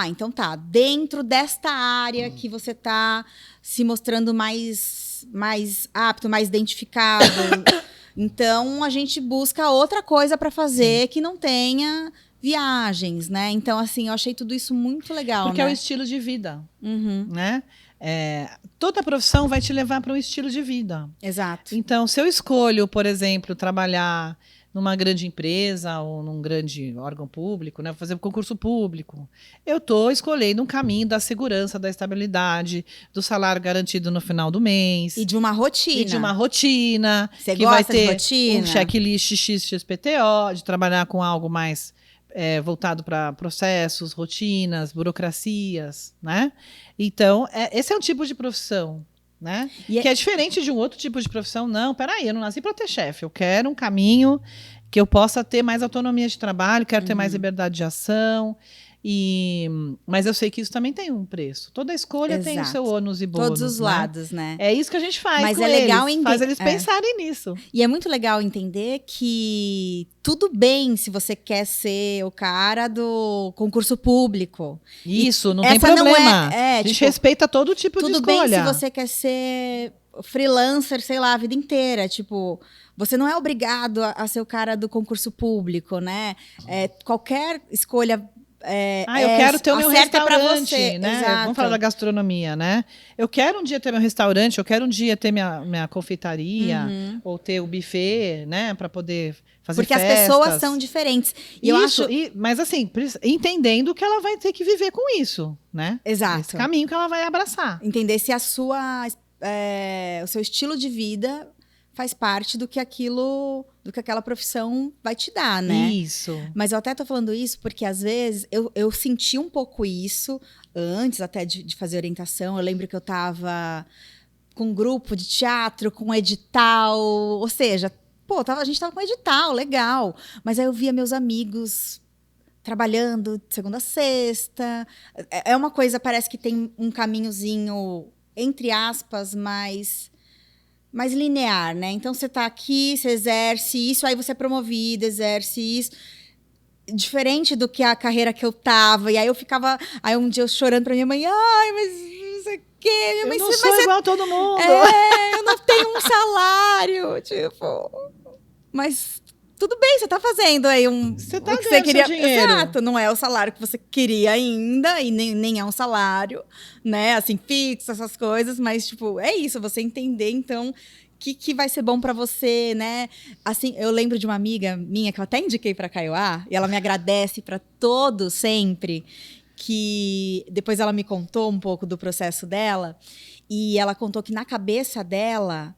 Então tá. Dentro desta área que você tá se mostrando mais apto, mais identificado. Então, a gente busca outra coisa para fazer que não tenha viagens, né? Então, assim, eu achei tudo isso muito legal, Porque né? é o estilo de vida, né? Toda profissão vai te levar para um estilo de vida. Exato. Então, se eu escolho, por exemplo, trabalhar numa grande empresa ou num grande órgão público, né, fazer um concurso público, eu estou escolhendo um caminho da segurança, da estabilidade, do salário garantido no final do mês. E de uma rotina. Você que gosta vai ter de rotina? Um checklist XPTO, de trabalhar com algo mais voltado para processos, rotinas, burocracias, né? Então, esse é um tipo de profissão, né? Que é diferente de um outro tipo de profissão. Não, peraí, eu não nasci para ter chefe. Eu quero um caminho que eu possa ter mais autonomia de trabalho, quero ter mais liberdade de ação. Mas eu sei que isso também tem um preço. Toda escolha tem o seu ônus e bônus. Todos os lados, né? É isso que a gente faz. Mas com legal eles, faz eles pensarem nisso. E é muito legal entender que tudo bem se você quer ser o cara do concurso público. Isso, não tem problema. A gente respeita todo tipo de escolha. Tudo bem se você quer ser freelancer, sei lá, a vida inteira. Tipo, você não é obrigado a ser o cara do concurso público, né? Qualquer escolha. Eu quero ter o meu restaurante, você, né? Exato. Vamos falar da gastronomia, né? Eu quero um dia ter meu restaurante, eu quero um dia ter minha confeitaria, ou ter o buffet, né? Para poder fazer Porque festas. As pessoas são diferentes. E isso, eu acho... mas assim, entendendo que ela vai ter que viver com isso, né? Exato. Esse caminho que ela vai abraçar. Entender se o seu estilo de vida faz parte do que aquela profissão vai te dar, né? Isso. Mas eu até tô falando isso porque, às vezes, eu senti um pouco isso antes até de fazer orientação. Eu lembro que eu tava com um grupo de teatro, com um edital, ou seja, a gente tava com um edital, legal. Mas aí eu via meus amigos trabalhando de segunda a sexta. É uma coisa, parece que tem um caminhozinho, entre aspas, mais linear, né? Então, você tá aqui, você exerce isso, aí você é promovido, exerce isso. Diferente do que a carreira que eu tava. E aí eu ficava... Aí um dia eu chorando pra minha mãe. Mas não sei o quê. Minha mãe, eu não sou igual a todo mundo. Eu não tenho um salário, tipo... Mas... Tudo bem, você tá fazendo aí você tá o que você queria. Dinheiro. Exato, não é o salário que você queria ainda, e nem é um salário, né? Assim, fixo, essas coisas, mas, tipo, é isso, você entender, então, que vai ser bom pra você, né? Assim, eu lembro de uma amiga minha que eu até indiquei pra Kaiowá, e ela me agradece pra todos sempre, que depois ela me contou um pouco do processo dela, e ela contou que na cabeça dela.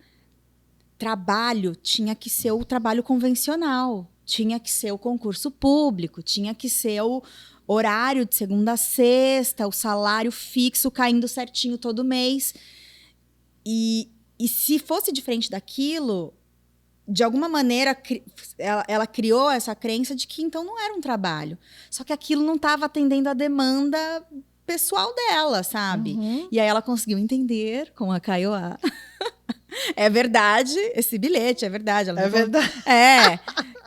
Trabalho tinha que ser o trabalho convencional, tinha que ser o concurso público, tinha que ser o horário de segunda a sexta, o salário fixo caindo certinho todo mês. E se fosse diferente daquilo, de alguma maneira, ela criou essa crença de que então não era um trabalho. Só que aquilo não estava atendendo a demanda pessoal dela, sabe? E aí ela conseguiu entender com a Kaiowá. É verdade, esse bilhete, é verdade. Ela verdade.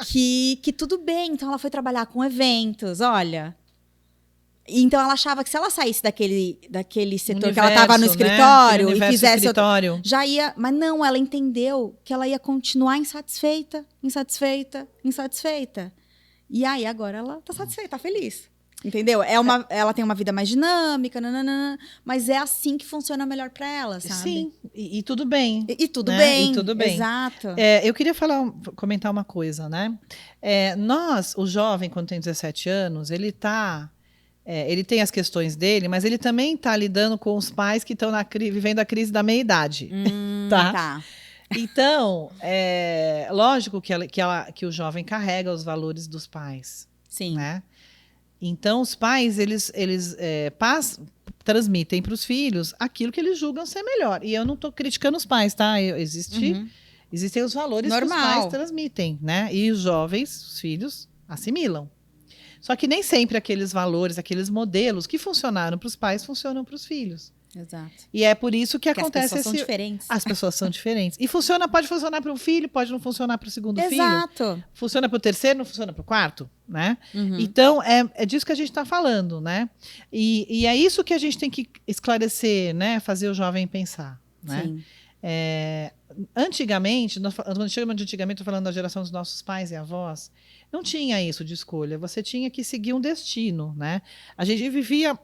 Que tudo bem. Então ela foi trabalhar com eventos, olha. Então ela achava que se ela saísse daquele setor Universo, que ela estava no escritório, né? e fizesse escritório. já ia, mas não, ela entendeu que ela ia continuar insatisfeita. E aí agora ela tá satisfeita, tá feliz. Entendeu? Ela tem uma vida mais dinâmica, nananana, mas é assim que funciona melhor para ela, sabe? Sim, e tudo bem. E tudo né? bem. E tudo bem. Exato. Eu queria comentar uma coisa, né? O jovem, quando tem 17 anos, ele tem as questões dele, mas ele também está lidando com os pais que estão vivendo a crise da meia-idade. Tá? Então, lógico que o jovem carrega os valores dos pais. Sim. Né? Então, os pais, eles transmitem para os filhos aquilo que eles julgam ser melhor. E eu não estou criticando os pais, tá? Existem os valores que os pais transmitem, né? E os jovens, os filhos, assimilam. Só que nem sempre aqueles valores, aqueles modelos que funcionaram para os pais, funcionam para os filhos. Exato. E é por isso que acontece... As pessoas são diferentes. As pessoas são diferentes. E pode funcionar para um filho, pode não funcionar para o segundo filho. Exato. Funciona para o terceiro, não funciona para o quarto, né? Então, é disso que a gente está falando, né? E é isso que a gente tem que esclarecer, né? Fazer o jovem pensar, né? Sim. Antigamente, quando chegamos de antigamente, estou falando da geração dos nossos pais e avós, não tinha isso de escolha. Você tinha que seguir um destino, né? A gente vivia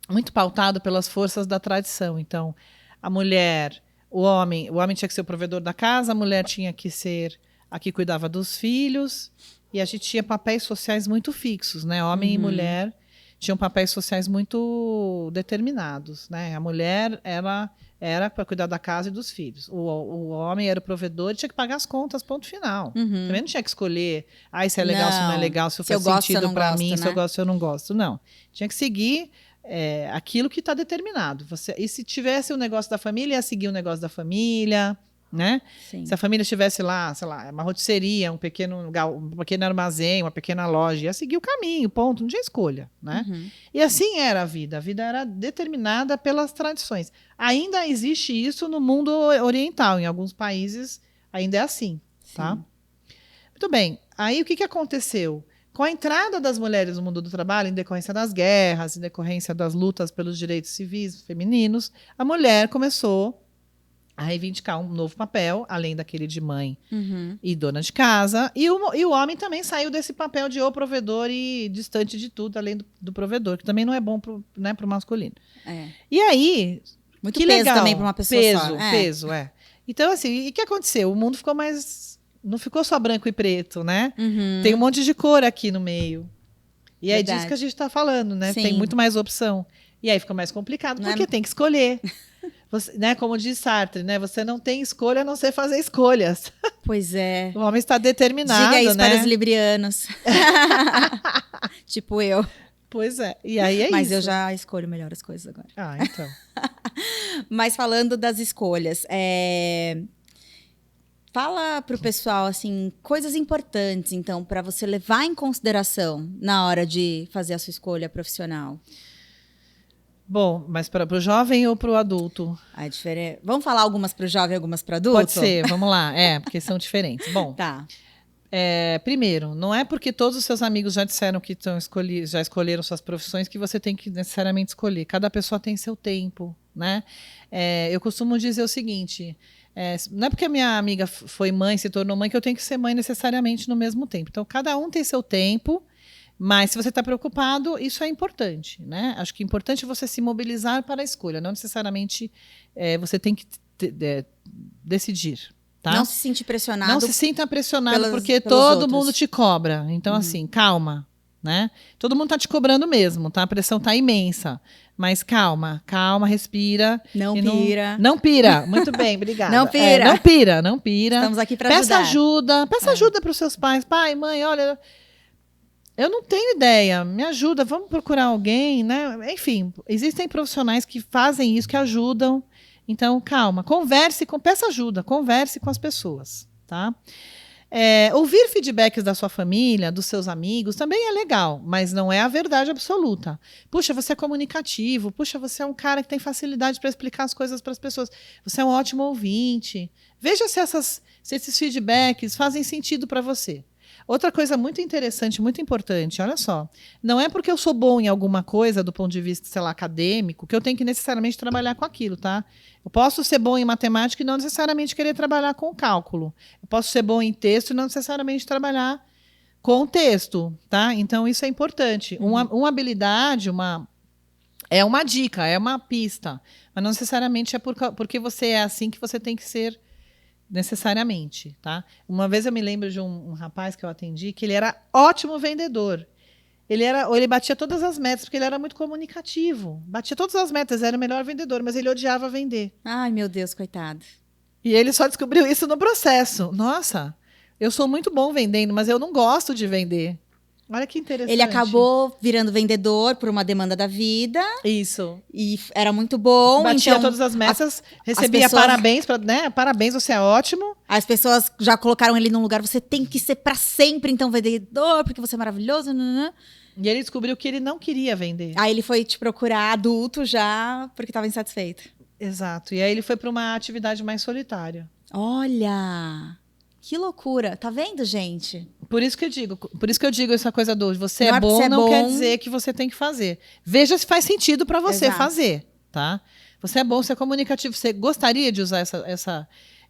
muito pautado pelas forças da tradição. Então, a mulher, o homem tinha que ser o provedor da casa, a mulher tinha que ser a que cuidava dos filhos, e a gente tinha papéis sociais muito fixos, né? Homem e mulher tinham papéis sociais muito determinados, né? A mulher era para cuidar da casa e dos filhos. O homem era o provedor e tinha que pagar as contas, ponto final. Também não tinha que escolher, isso é legal, se não é legal, se faz sentido para mim, se eu gosto, se eu não gosto. Não. Tinha que seguir aquilo que está determinado. E se tivesse o negócio da família, ia seguir o negócio da família, né? Sim. Se a família tivesse lá, sei lá, uma rotisserie, um pequeno armazém, uma pequena loja, ia seguir o caminho, ponto, não tinha escolha, né? E assim era a vida era determinada pelas tradições. Ainda existe isso no mundo oriental, em alguns países ainda é assim, tá? Muito bem, aí o que aconteceu? Com a entrada das mulheres no mundo do trabalho, em decorrência das guerras, em decorrência das lutas pelos direitos civis femininos, a mulher começou a reivindicar um novo papel, além daquele de mãe e dona de casa. E o homem também saiu desse papel de provedor e distante de tudo, além do provedor, que também não é bom pro masculino. E aí... Muito que peso legal. também para uma pessoa só. Peso. Então, assim, e o que aconteceu? O mundo ficou mais... Não ficou só branco e preto, né? Tem um monte de cor aqui no meio. E é disso que a gente está falando, né? Sim. Tem muito mais opção. E aí fica mais complicado, porque tem que escolher. Você, né? Como diz Sartre, né? Você não tem escolha a não ser fazer escolhas. Pois é. O homem está determinado, Diga isso né? para os librianos. Tipo eu. Pois é. E aí é Mas isso. eu já escolho melhor as coisas agora. Então. Mas falando das escolhas, fala pro pessoal, assim, coisas importantes, então, para você levar em consideração na hora de fazer a sua escolha profissional. Bom, mas para o jovem ou para o adulto? É diferente. Vamos falar algumas para o jovem e algumas para adulto? Pode ser, vamos lá. Porque são diferentes. Bom, tá. Primeiro, não é porque todos os seus amigos já disseram que já escolheram suas profissões que você tem que necessariamente escolher. Cada pessoa tem seu tempo, né? Eu costumo dizer o seguinte... não é porque a minha amiga foi mãe, se tornou mãe, que eu tenho que ser mãe necessariamente no mesmo tempo. Então, cada um tem seu tempo, mas se você está preocupado, isso é importante, né? Acho que é importante você se mobilizar para a escolha. Não necessariamente você tem que decidir. Tá? Não se sentir pressionado. Não se sinta pressionado, porque pelos todo outros. mundo te cobra. Então, assim, calma. Né? Todo mundo está te cobrando mesmo, tá? A pressão está imensa. Mas calma, respira. Não pira. Não pira. Muito bem, obrigada. Não pira. Não pira. Estamos aqui para ajudar. Peça ajuda para os seus pais. Pai, mãe, olha, eu não tenho ideia. Me ajuda, vamos procurar alguém, né? Enfim, existem profissionais que fazem isso, que ajudam. Então, calma, peça ajuda, converse com as pessoas. tá? Ouvir feedbacks da sua família, dos seus amigos, também é legal, mas não é a verdade absoluta. Puxa, você é comunicativo. Puxa, você é um cara que tem facilidade para explicar as coisas para as pessoas. Você é um ótimo ouvinte. Veja se esses feedbacks fazem sentido para você. Outra coisa muito interessante, muito importante, olha só. Não é porque eu sou bom em alguma coisa, do ponto de vista, sei lá, acadêmico, que eu tenho que necessariamente trabalhar com aquilo, tá? Eu posso ser bom em matemática e não necessariamente querer trabalhar com cálculo. Eu posso ser bom em texto e não necessariamente trabalhar com texto, tá? Então, isso é importante. Uma habilidade, é uma dica, é uma pista. Mas não necessariamente é porque você é assim que você tem que ser necessariamente, tá? Uma vez eu me lembro de um rapaz que eu atendi que ele era ótimo vendedor. Ele batia todas as metas, porque ele era muito comunicativo. Batia todas as metas, era o melhor vendedor, mas ele odiava vender. Ai, meu Deus, coitado. E ele só descobriu isso no processo. Nossa, eu sou muito bom vendendo, mas eu não gosto de vender. Olha que interessante. Ele acabou virando vendedor por uma demanda da vida. Isso. E era muito bom. Batia então, todas as metas, recebia parabéns, né? Parabéns, você é ótimo. As pessoas já colocaram ele num lugar, você tem que ser pra sempre, então, vendedor, porque você é maravilhoso. E ele descobriu que ele não queria vender. Aí ele foi te procurar adulto já, porque estava insatisfeito. Exato. E aí ele foi para uma atividade mais solitária. Olha! Que loucura. Tá vendo, gente? Por isso que eu digo essa coisa do você Não é bom, não bom. quer dizer que você tem que fazer. Veja se faz sentido para você fazer, tá? Você é bom, você é comunicativo, você gostaria de usar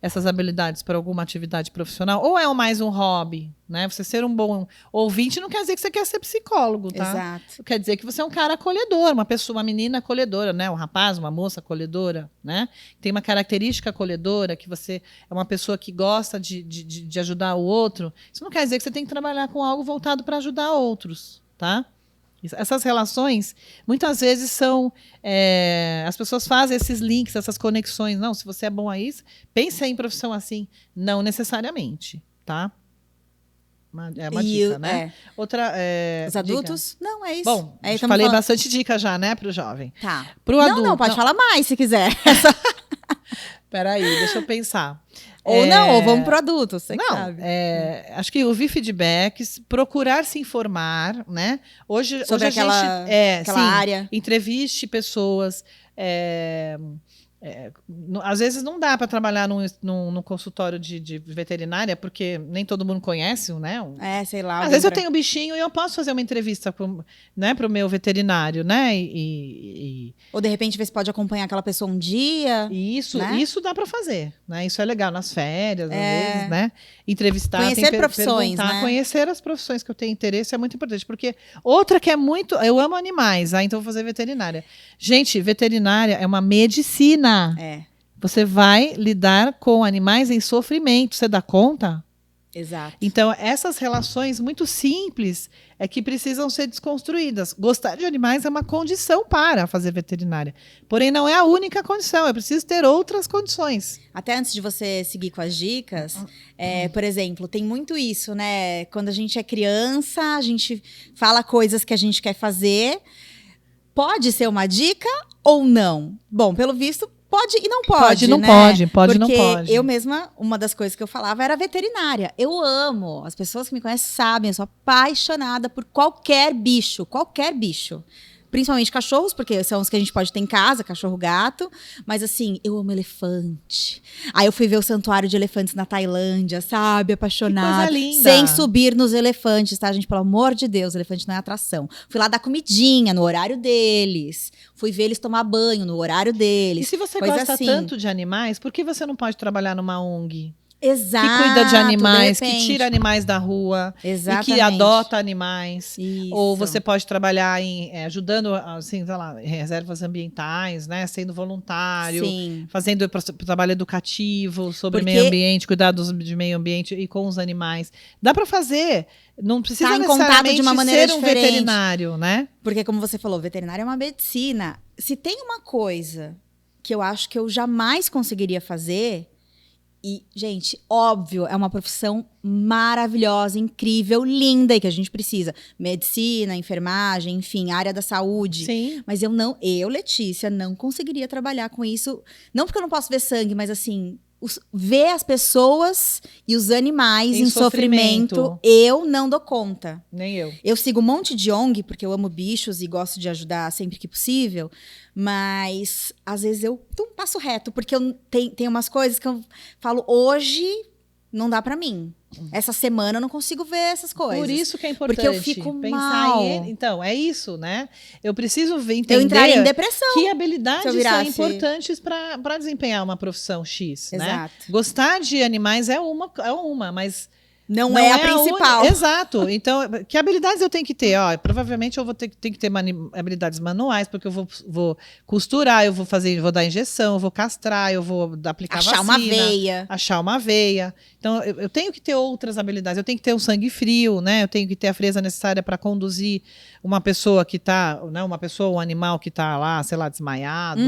essas habilidades para alguma atividade profissional? Ou é mais um hobby, né? Você ser um bom ouvinte não quer dizer que você quer ser psicólogo, tá? Exato. Quer dizer que você é um cara acolhedor, uma menina acolhedora, né? Um rapaz, uma moça acolhedora, né? Tem uma característica acolhedora, que você é uma pessoa que gosta de ajudar o outro. Isso não quer dizer que você tem que trabalhar com algo voltado para ajudar outros, tá? Essas relações, muitas vezes são... as pessoas fazem esses links, essas conexões. Não, se você é bom a isso, pense em profissão assim. Não necessariamente, tá? É uma dica, né? Outra... Os adultos? Dica. Não, é isso. Bom, falei bastante dica já, né, para o jovem. Tá. Pro adulto, não, pode falar mais se quiser. Peraí, deixa eu pensar. Ou vamos pro adulto, você sabe. Acho que ouvir feedbacks, procurar se informar, né? Hoje sobre aquela área. Entreviste pessoas. Às vezes não dá para trabalhar num consultório de veterinária, porque nem todo mundo conhece, né? Sei lá. Às vezes eu tenho um bichinho e eu posso fazer uma entrevista para o meu veterinário, né? Ou de repente você pode acompanhar aquela pessoa um dia. Isso dá para fazer, né? Isso é legal nas férias, às vezes, né? Entrevistar, conhecer profissões, né? Conhecer as profissões que eu tenho interesse é muito importante, porque outra que é muito, eu amo animais, então vou fazer veterinária. Gente, veterinária é uma medicina. Você vai lidar com animais em sofrimento, você dá conta? Exato. Então, essas relações muito simples é que precisam ser desconstruídas. Gostar de animais é uma condição para fazer veterinária. Porém, não é a única condição. É preciso ter outras condições. Até antes de você seguir com as dicas, por exemplo, tem muito isso, né? Quando a gente é criança, a gente fala coisas que a gente quer fazer. Pode ser uma dica ou não? Bom, pelo visto, pode e não pode, pode, não né? pode, Porque não pode. Eu mesma, uma das coisas que eu falava era veterinária. Eu amo. As pessoas que me conhecem sabem, eu sou apaixonada por qualquer bicho. Principalmente cachorros, porque são os que a gente pode ter em casa, cachorro, gato. Mas assim, eu amo elefante. Aí eu fui ver o santuário de elefantes na Tailândia, sabe? Apaixonada. Que coisa linda. Sem subir nos elefantes, tá, gente? Pelo amor de Deus, elefante não é atração. Fui lá dar comidinha no horário deles. Fui ver eles tomar banho no horário deles. E se você coisa gosta assim. tanto de animais, por que você não pode trabalhar numa ONG? Exato, que cuida de animais, que tira animais da rua. Exatamente. E que adota animais. Isso. Ou você pode trabalhar ajudando, assim, sei lá, reservas ambientais, né? Sendo voluntário. Sim. Fazendo trabalho educativo sobre meio ambiente, cuidados de meio ambiente e com os animais. Dá para fazer. Não precisa necessariamente de uma maneira ser um diferente. veterinário, né? Porque, como você falou, veterinário é uma medicina. Se tem uma coisa que eu acho que eu jamais conseguiria fazer... E, gente, óbvio, é uma profissão maravilhosa, incrível, linda e que a gente precisa. Medicina, enfermagem, enfim, área da saúde. Sim. Mas eu, Letícia, não conseguiria trabalhar com isso. Não porque eu não posso ver sangue, mas assim, ver as pessoas e os animais em sofrimento. sofrimento, eu não dou conta. Nem eu. Eu sigo um monte de ONG, porque eu amo bichos e gosto de ajudar sempre que possível, mas às vezes eu passo reto, porque tem umas coisas que eu falo, hoje não dá pra mim. Essa semana eu não consigo ver essas coisas. Por isso que é importante. Porque eu fico pensar mal. Então, é isso, né? Eu preciso entender Eu entraria em depressão. que habilidades se eu virasse... são importantes para desempenhar uma profissão X, né? Exato. Gostar de animais é uma, mas não é a principal. Exato. Então, que habilidades eu tenho que ter? Ó, provavelmente eu vou ter que ter habilidades manuais, porque eu vou costurar, eu vou dar injeção, eu vou castrar, eu vou aplicar achar vacina. Achar uma veia. Então, eu tenho que ter outras habilidades. Eu tenho que ter o sangue frio, né? Eu tenho que ter a frieza necessária para conduzir uma pessoa que está, né? Uma pessoa, um animal que está lá, sei lá, desmaiado,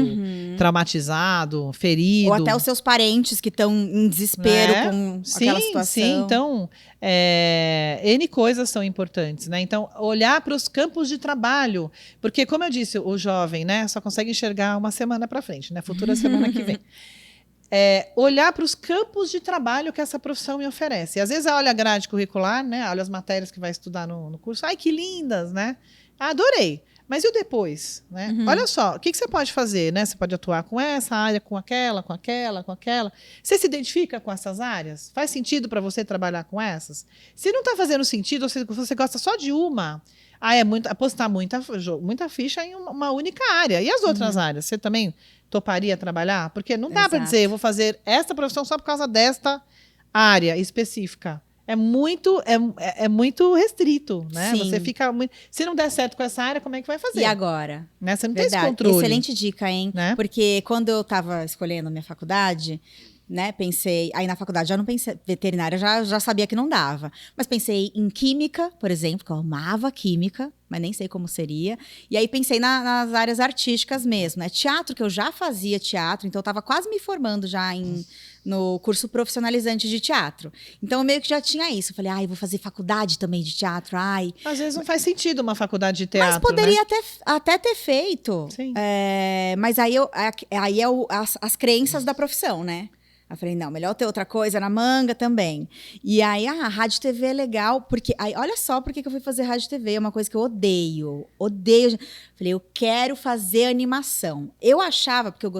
traumatizado, ferido. Ou até os seus parentes que estão em desespero com aquela situação. Sim, então, N coisas são importantes, né? Então, olhar para os campos de trabalho, porque, como eu disse, o jovem, né, só consegue enxergar uma semana para frente, né? Futura semana que vem. Olhar para os campos de trabalho que essa profissão me oferece. E, às vezes, olha a grade curricular, né? Olha as matérias que vai estudar no curso. Ai, que lindas, né? Adorei. Mas e o depois, né? Olha só, o que você pode fazer, né? Você pode atuar com essa área, com aquela. Você se identifica com essas áreas? Faz sentido para você trabalhar com essas? Se não está fazendo sentido, ou se você gosta só de uma, apostar muita ficha em uma única área. E as outras áreas? Você também toparia trabalhar? Porque não dá para dizer, eu vou fazer esta profissão só por causa desta área específica. É muito restrito, né? Sim. Você fica muito... Se não der certo com essa área, como é que vai fazer? E agora? Né? Você não tem esse controle. Excelente dica, hein? Né? Porque quando eu estava escolhendo a minha faculdade, né, pensei... Aí na faculdade já não pensei... Veterinária já sabia que não dava. Mas pensei em química, por exemplo, que eu amava química, mas nem sei como seria. E aí pensei nas áreas artísticas mesmo, né? Teatro, que eu já fazia teatro, então eu estava quase me formando já no curso profissionalizante de teatro. Então, eu meio que já tinha isso. Eu falei, vou fazer faculdade também de teatro. Às vezes não faz sentido uma faculdade de teatro, mas poderia, né? até ter feito. Sim. Mas aí as crenças da profissão, né? Eu falei, não, melhor ter outra coisa na manga também. E aí, a rádio e TV é legal, porque... Aí, olha só por que eu fui fazer rádio e TV, é uma coisa que eu odeio. Odeio. Falei, eu quero fazer animação. Eu achava, porque eu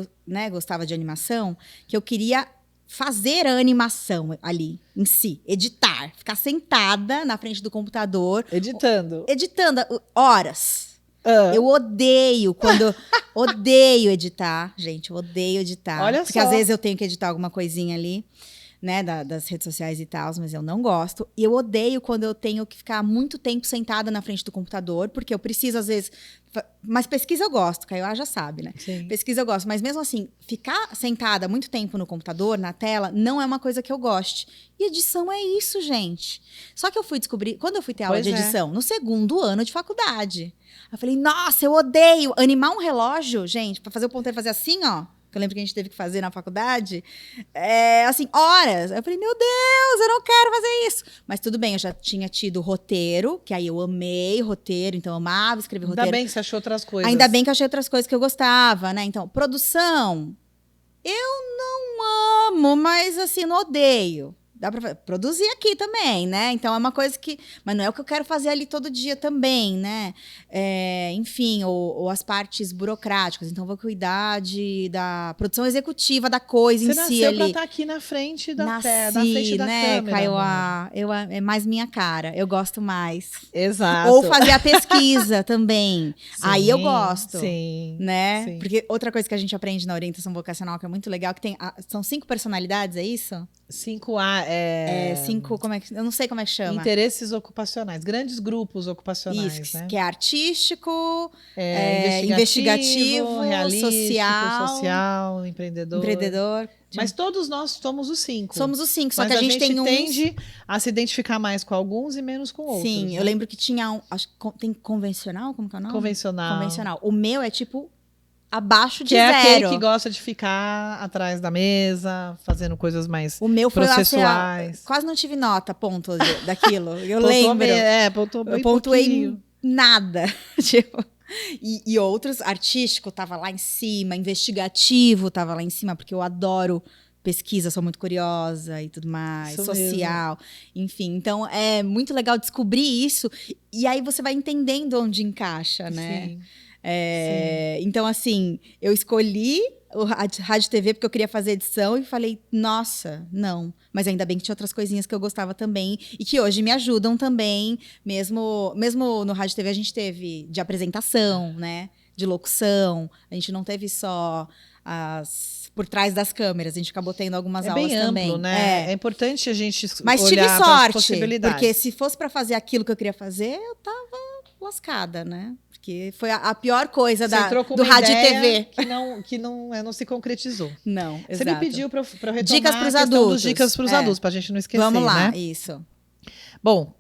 gostava de animação, que eu queria fazer a animação ali, em si. Editar. Ficar sentada na frente do computador. Editando horas. Eu odeio odeio editar, gente. Eu odeio editar. Olha porque só. Às vezes eu tenho que editar alguma coisinha ali, né, das redes sociais e tal, mas eu não gosto. E eu odeio quando eu tenho que ficar muito tempo sentada na frente do computador, porque eu preciso, às vezes... Mas pesquisa eu gosto, Caio já sabe, né? Sim. Pesquisa eu gosto, mas mesmo assim, ficar sentada muito tempo no computador, na tela, não é uma coisa que eu goste. E edição é isso, gente. Só que eu fui descobrir, quando eu fui ter aula de edição, no 2º ano de faculdade, eu falei, nossa, eu odeio animar um relógio, gente, para fazer o ponteiro fazer assim, ó. Que eu lembro que a gente teve que fazer na faculdade, assim, horas. Eu falei, meu Deus, eu não quero fazer isso. Mas tudo bem, eu já tinha tido roteiro, que aí eu amei roteiro, então eu amava escrever roteiro. Ainda bem que você achou outras coisas. Ainda bem que eu achei outras coisas que eu gostava, né? Então, produção, eu não amo, mas assim, não odeio. Dá pra produzir aqui também, né? Então é uma coisa que... Mas não é o que eu quero fazer ali todo dia também, né? Enfim, ou as partes burocráticas. Então, eu vou cuidar da produção executiva da coisa em si ali. Você nasceu pra estar aqui na frente da frente da câmera. Caio, é mais minha cara. Eu gosto mais. Exato. Ou fazer a pesquisa também. Sim, aí eu gosto. Sim. Né? Sim. Porque outra coisa que a gente aprende na orientação vocacional, que é muito legal, que são 5 personalidades, é isso? 5A 5, eu não sei como é que chama. Interesses ocupacionais, grandes grupos ocupacionais, isso, né? que é artístico, investigativo, realístico, social, empreendedor. Mas todos nós somos os 5. Somos os 5, só mas que a gente tende a se identificar mais com alguns e menos com outros. Sim, né? eu lembro que tinha tem convencional, como que é o nome? Convencional. O meu é tipo abaixo de zero. Que é aquele que gosta de ficar atrás da mesa, fazendo coisas mais o meu foi processuais. Quase não tive nota, ponto daquilo. Eu lembro. Eu pontuei nada. Tipo, e outros, artístico tava lá em cima, investigativo tava lá em cima, porque eu adoro pesquisa, sou muito curiosa e tudo mais, Isso social, enfim. Então, é muito legal descobrir isso. E aí você vai entendendo onde encaixa, né? Sim. Então, assim, eu escolhi o Rádio TV porque eu queria fazer edição e falei, nossa, não. Mas ainda bem que tinha outras coisinhas que eu gostava também e que hoje me ajudam também. Mesmo no Rádio TV a gente teve de apresentação, né? De locução. A gente não teve só por trás das câmeras. A gente acabou tendo algumas aulas bem também. amplo, né? É importante a gente Mas tive olhar para as sorte, possibilidades. porque se fosse para fazer aquilo que eu queria fazer, eu tava lascada, né? Porque foi a pior coisa do Rádio e TV. Que não se concretizou. Não, Você exato. me pediu para retomar dicas pros a questão adultos. dos dicas para os adultos, para a gente não esquecer, Vamos lá, né? isso. Bom,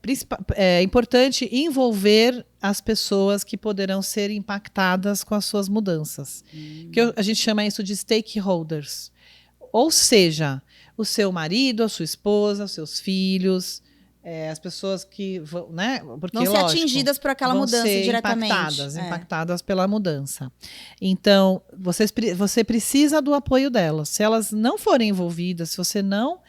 é importante envolver as pessoas que poderão ser impactadas com as suas mudanças. Que a gente chama isso de stakeholders. Ou seja, o seu marido, a sua esposa, os seus filhos, as pessoas que vão, né? Porque, vão ser lógico, atingidas por aquela vão mudança ser diretamente. impactadas pela mudança. Então, você precisa do apoio delas. Se elas não forem envolvidas, se você não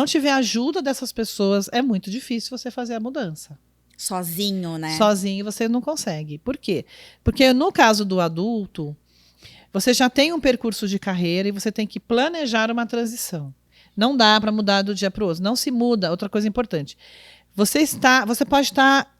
tiver ajuda dessas pessoas, é muito difícil você fazer a mudança. Sozinho, né? Sozinho você não consegue. Por quê? Porque no caso do adulto, você já tem um percurso de carreira e você tem que planejar uma transição. Não dá para mudar do dia para o outro. Não se muda. Outra coisa importante. Você pode estar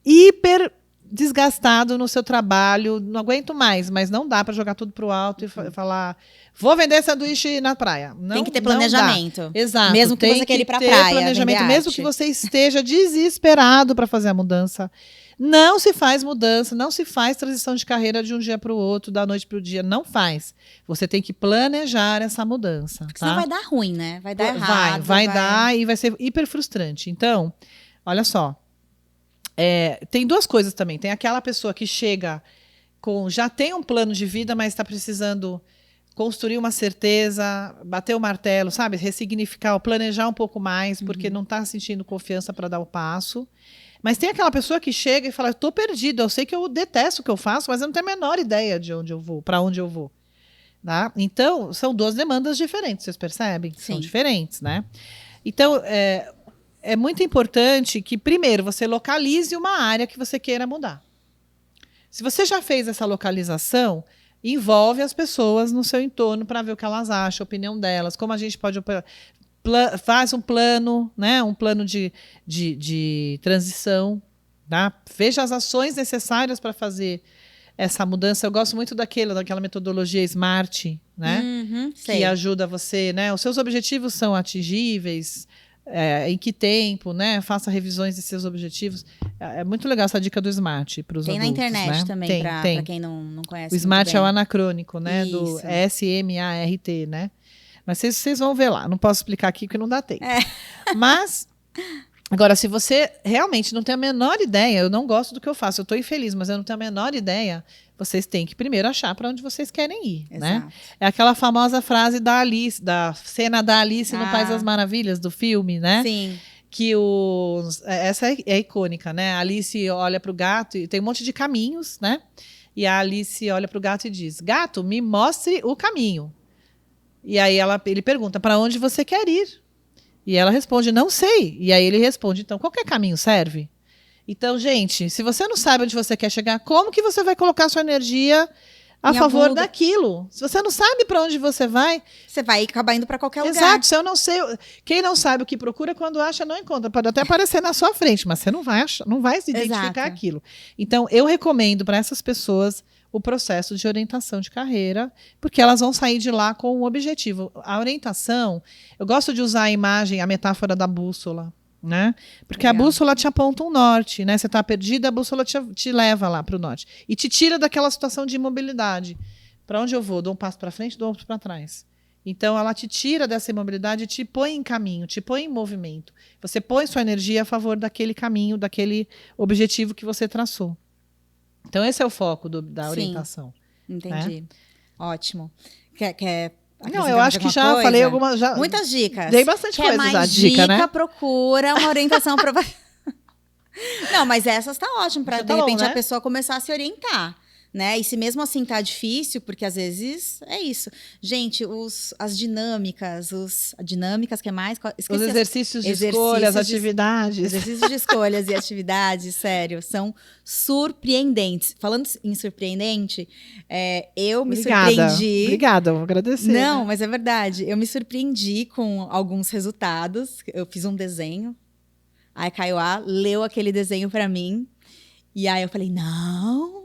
hiper desgastado no seu trabalho, não aguento mais, mas não dá para jogar tudo pro alto e falar, vou vender sanduíche na praia. Não, tem que ter planejamento. Exato. Mesmo que você queira ir para praia, planejamento, mesmo que você esteja desesperado para fazer a mudança. Não se faz mudança, não se faz transição de carreira de um dia para o outro, da noite para o dia. Não faz. Você tem que planejar essa mudança. Porque senão vai dar ruim, né? Vai dar errado. Vai dar e vai ser hiper frustrante. Então, olha só. Tem duas coisas também. Tem aquela pessoa que chega já tem um plano de vida, mas está precisando construir uma certeza, bater o martelo, sabe? Ressignificar, planejar um pouco mais, porque não está sentindo confiança para dar o passo. Mas tem aquela pessoa que chega e fala, eu estou perdida, eu sei que eu detesto o que eu faço, mas eu não tenho a menor ideia de onde eu vou, para onde eu vou. Tá? Então, são duas demandas diferentes, vocês percebem? Sim. São diferentes, né? Então, é muito importante que, primeiro, você localize uma área que você queira mudar. Se você já fez essa localização, envolve as pessoas no seu entorno para ver o que elas acham, a opinião delas, como a gente pode faz um plano, né? Um plano de transição, tá? Veja as ações necessárias para fazer essa mudança. Eu gosto muito daquela metodologia SMART, né? Que ajuda você, né? Os seus objetivos são atingíveis, em que tempo, né? Faça revisões de seus objetivos. É muito legal essa dica do SMART para os adultos. Tem na internet, né? também, para quem não conhece. O SMART é o anacrônico, né? Isso. Do SMART, né? Mas vocês vão ver lá. Não posso explicar aqui porque não dá tempo. Mas, agora, se você realmente não tem a menor ideia, eu não gosto do que eu faço, eu estou infeliz, mas eu não tenho a menor ideia, vocês têm que primeiro achar para onde vocês querem ir. Né? É aquela famosa frase da Alice, da cena da Alice no País das Maravilhas, do filme, né? Sim. Que essa é icônica, né? A Alice olha para o gato e tem um monte de caminhos, né? E a Alice olha para o gato e diz, gato, me mostre o caminho. E aí ele pergunta, para onde você quer ir? E ela responde, não sei. E aí ele responde, então, qualquer caminho serve? Então, gente, se você não sabe onde você quer chegar, como que você vai colocar sua energia a favor daquilo? Se você não sabe para onde você vai acabar indo para qualquer lugar. Exato, se eu não sei. Quem não sabe o que procura, quando acha, não encontra. Pode até aparecer na sua frente, mas você não vai se identificar aquilo. Então, eu recomendo para essas pessoas o processo de orientação de carreira, porque elas vão sair de lá com um objetivo. A orientação, eu gosto de usar a metáfora da bússola, né? Porque a bússola te aponta um norte, né? Você está perdida, a bússola te leva lá para o norte e te tira daquela situação de imobilidade. Para onde eu vou? Dou um passo para frente, dou outro para trás. Então, ela te tira dessa imobilidade e te põe em caminho, te põe em movimento. Você põe sua energia a favor daquele caminho, daquele objetivo que você traçou. Então, esse é o foco da orientação. Entendi. Ótimo. Quer não, eu acho que já coisa? Falei algumas. Muitas dicas. Dei bastante coisa mais já. Dica, né? Procura uma orientação para. Não, mas essas tá ótimo para de repente bom, né? a pessoa começar a se orientar. né? E se mesmo assim tá difícil, porque às vezes é isso. Gente, as dinâmicas, que é mais? Os exercícios de escolha, as atividades. Exercícios de escolhas e atividades, sério, são surpreendentes. Falando em surpreendente, eu me surpreendi. Obrigada, vou agradecer. Não, mas é verdade. Eu me surpreendi com alguns resultados. Eu fiz um desenho, aí a Kaiowá leu aquele desenho pra mim, e aí eu falei, não,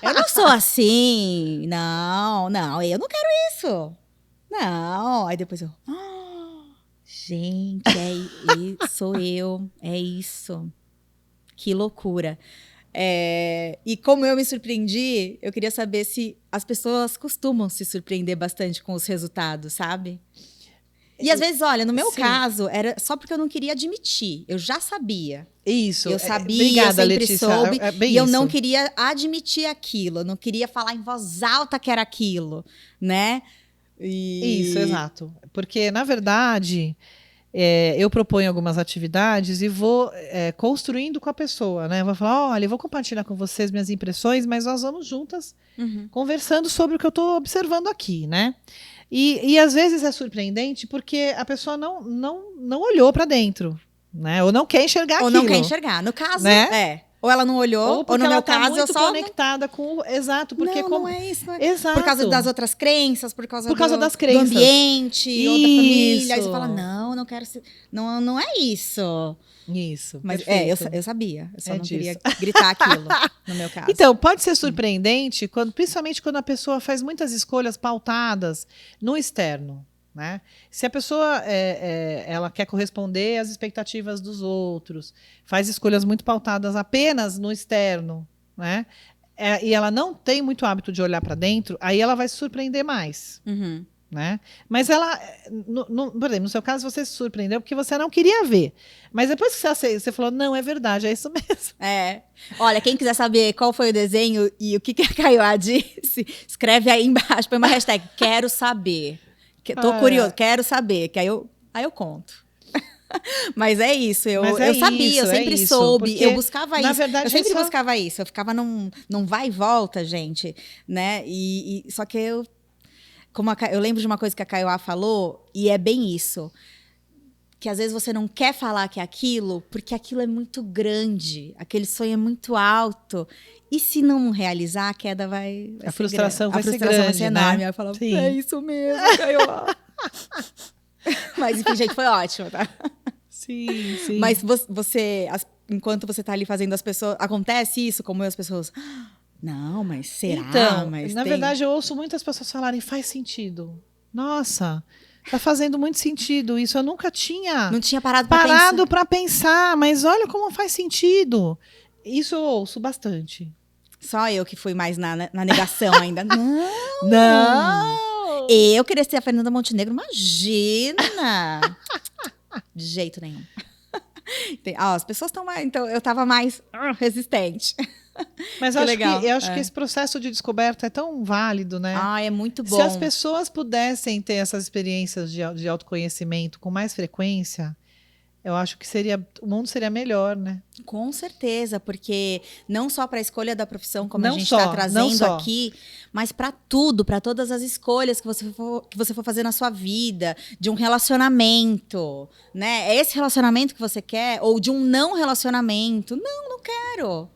eu não sou assim. Não, eu não quero isso. Não. Aí depois eu. Gente, sou eu. É isso. Que loucura. E como eu me surpreendi, eu queria saber se as pessoas costumam se surpreender bastante com os resultados, sabe? E às vezes, olha, no meu caso, era só porque eu não queria admitir. Eu já sabia. Isso. Eu sabia, obrigada, eu sempre Letícia. soube. E eu isso. não queria admitir aquilo. Eu não queria falar em voz alta que era aquilo, né? Isso, exato. Porque, na verdade, eu proponho algumas atividades e vou construindo com a pessoa, né? Vou falar, olha, eu vou compartilhar com vocês minhas impressões, mas nós vamos juntas conversando sobre o que eu estou observando aqui, né? E às vezes é surpreendente porque a pessoa não olhou para dentro, né? Ou não quer enxergar aquilo. Ou não quer enxergar. No caso, né? Ou ela não olhou, ou no meu caso, muito eu só conectada com exato, porque não é isso, não é. Exato. Por causa das outras crenças, por causa das crenças, do ambiente, ou da família. Aí Isso. você fala, não quero ser, não é isso. Isso. Mas perfeito. eu sabia, eu só não disso. queria gritar aquilo, no meu caso. Então, pode ser surpreendente, principalmente quando a pessoa faz muitas escolhas pautadas no externo. Né? Se a pessoa ela quer corresponder às expectativas dos outros, faz escolhas muito pautadas apenas no externo, né? E ela não tem muito hábito de olhar para dentro, aí ela vai se surpreender mais. Né? Mas ela, por exemplo, no seu caso, você se surpreendeu porque você não queria ver. Mas depois que você falou, não, é verdade, é isso mesmo. Olha, quem quiser saber qual foi o desenho e o que a Kaiowá disse, escreve aí embaixo, põe uma hashtag, quero saber. Tô curioso, quero saber, que aí eu conto. Mas é isso, eu sabia, eu sempre soube, eu buscava isso. Verdade, eu sempre buscava isso, eu ficava num vai e volta, gente, né? Só que eu lembro de uma coisa que a Kaiowá falou, e é bem isso. Que às vezes você não quer falar que é aquilo, porque aquilo é muito grande, aquele sonho é muito alto. E se não realizar, a queda vai a frustração vai ser grande, vai ser enorme. né? Aí eu falo, é isso mesmo, Kaiowá. Mas enfim, gente, foi ótimo, tá? Sim. Mas você, enquanto você tá ali fazendo as pessoas, acontece isso, como as pessoas... Não, mas será? Então, mas na verdade, eu ouço muitas pessoas falarem, faz sentido. Nossa, tá fazendo muito sentido isso. Eu nunca tinha... Não tinha parado para pensar, mas olha como faz sentido. Isso eu ouço bastante. Só eu que fui mais na negação ainda. Não! Eu queria ser a Fernanda Montenegro, imagina! De jeito nenhum. As pessoas estão mais... Então, eu tava mais resistente. Mas eu acho que esse processo de descoberta é tão válido, né? É muito bom. Se as pessoas pudessem ter essas experiências de autoconhecimento com mais frequência, eu acho que o mundo seria melhor, né? Com certeza, porque não só para a escolha da profissão, como a gente está trazendo aqui, mas para tudo, para todas as escolhas que você for fazer na sua vida, de um relacionamento, né? É esse relacionamento que você quer? Ou de um não relacionamento? Não quero.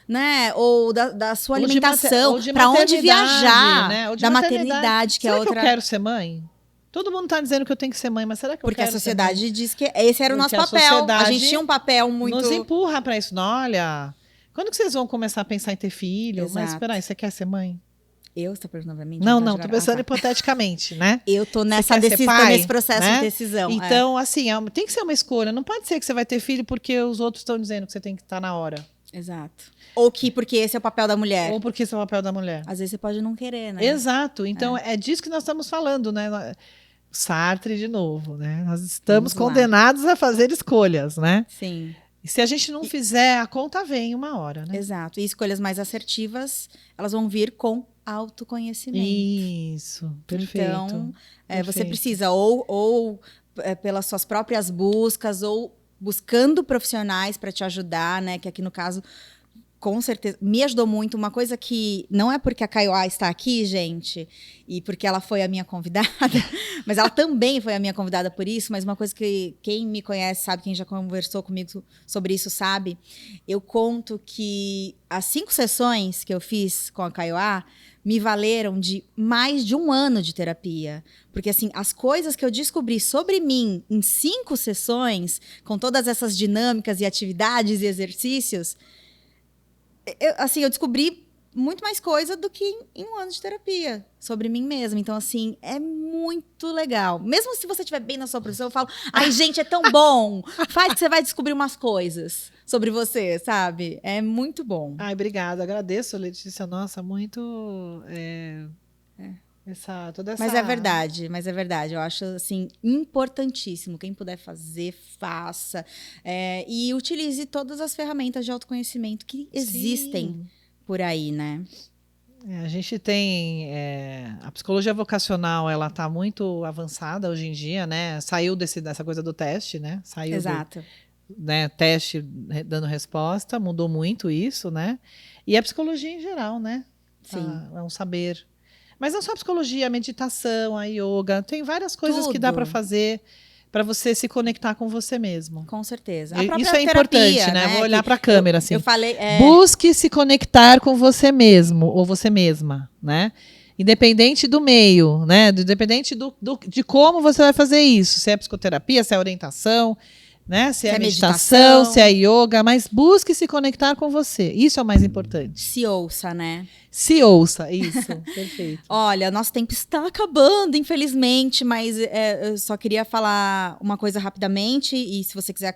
Né? Ou da sua alimentação, para onde viajar, né? Ou de da maternidade, que será é outra... que eu quero ser mãe? Todo mundo está dizendo que eu tenho que ser mãe, mas será que eu Porque quero a sociedade ser mãe? diz que esse era o nosso papel. A gente tinha um papel muito... Nos empurra para isso. Não, olha, quando que vocês vão começar a pensar em ter filho? Exato. Mas espera aí, você quer ser mãe? Eu estou perguntando pra mim? Não, tô pensando hipoteticamente, né? Eu tô nesse processo, né? De decisão. Então, assim, tem que ser uma escolha. Não pode ser que você vai ter filho porque os outros estão dizendo que você tem que estar na hora. Exato. Ou porque esse é o papel da mulher. Ou porque esse é o papel da mulher. Às vezes você pode não querer, né? Exato. Então, é disso que nós estamos falando, né? Sartre de novo, né? Nós estamos condenados a fazer escolhas, né? Sim. E se a gente não fizer, a conta vem uma hora, né? Exato. E escolhas mais assertivas, elas vão vir com autoconhecimento. Isso, perfeito. Então, você precisa ou pelas suas próprias buscas, ou buscando profissionais para te ajudar, né? Que aqui no caso Com certeza, me ajudou muito. Uma coisa que não é porque a Kaiowá está aqui, gente, e porque ela foi a minha convidada, mas ela também foi a minha convidada por isso, mas uma coisa que quem me conhece sabe, quem já conversou comigo sobre isso sabe, eu conto que as 5 sessões que eu fiz com a Kaiowá me valeram de mais de 1 ano de terapia. Porque, assim, as coisas que eu descobri sobre mim em 5 sessões, com todas essas dinâmicas e atividades e exercícios, eu descobri muito mais coisa do que em 1 ano de terapia sobre mim mesma. Então, assim, é muito legal. Mesmo se você estiver bem na sua profissão, eu falo, ai, gente, é tão bom. Faz que você vai descobrir umas coisas sobre você, sabe? É muito bom. Ai, obrigada. Agradeço, Letícia. Nossa, muito... toda essa... Mas é verdade. Eu acho, assim, importantíssimo. Quem puder fazer, faça. E utilize todas as ferramentas de autoconhecimento que existem por aí, né? A gente tem... a psicologia vocacional, ela está muito avançada hoje em dia, né? Saiu dessa coisa do teste, né? Saiu Exato. Teste dando resposta, mudou muito isso, né? E a psicologia em geral, né? Sim. É um saber... Mas não só a psicologia, a meditação, a yoga, tem várias coisas que dá para fazer para você se conectar com você mesmo. Com certeza. Isso é importante, né? Vou olhar para a câmera assim. Eu falei, busque se conectar com você mesmo ou você mesma, né? Independente do meio, né? Independente de como você vai fazer isso, se é psicoterapia, se é orientação, né? Se é meditação, se é yoga, mas busque se conectar com você. Isso é o mais importante. Se ouça, né? Se ouça, isso, perfeito. Olha, nosso tempo está acabando, infelizmente, mas eu só queria falar uma coisa rapidamente, e se você quiser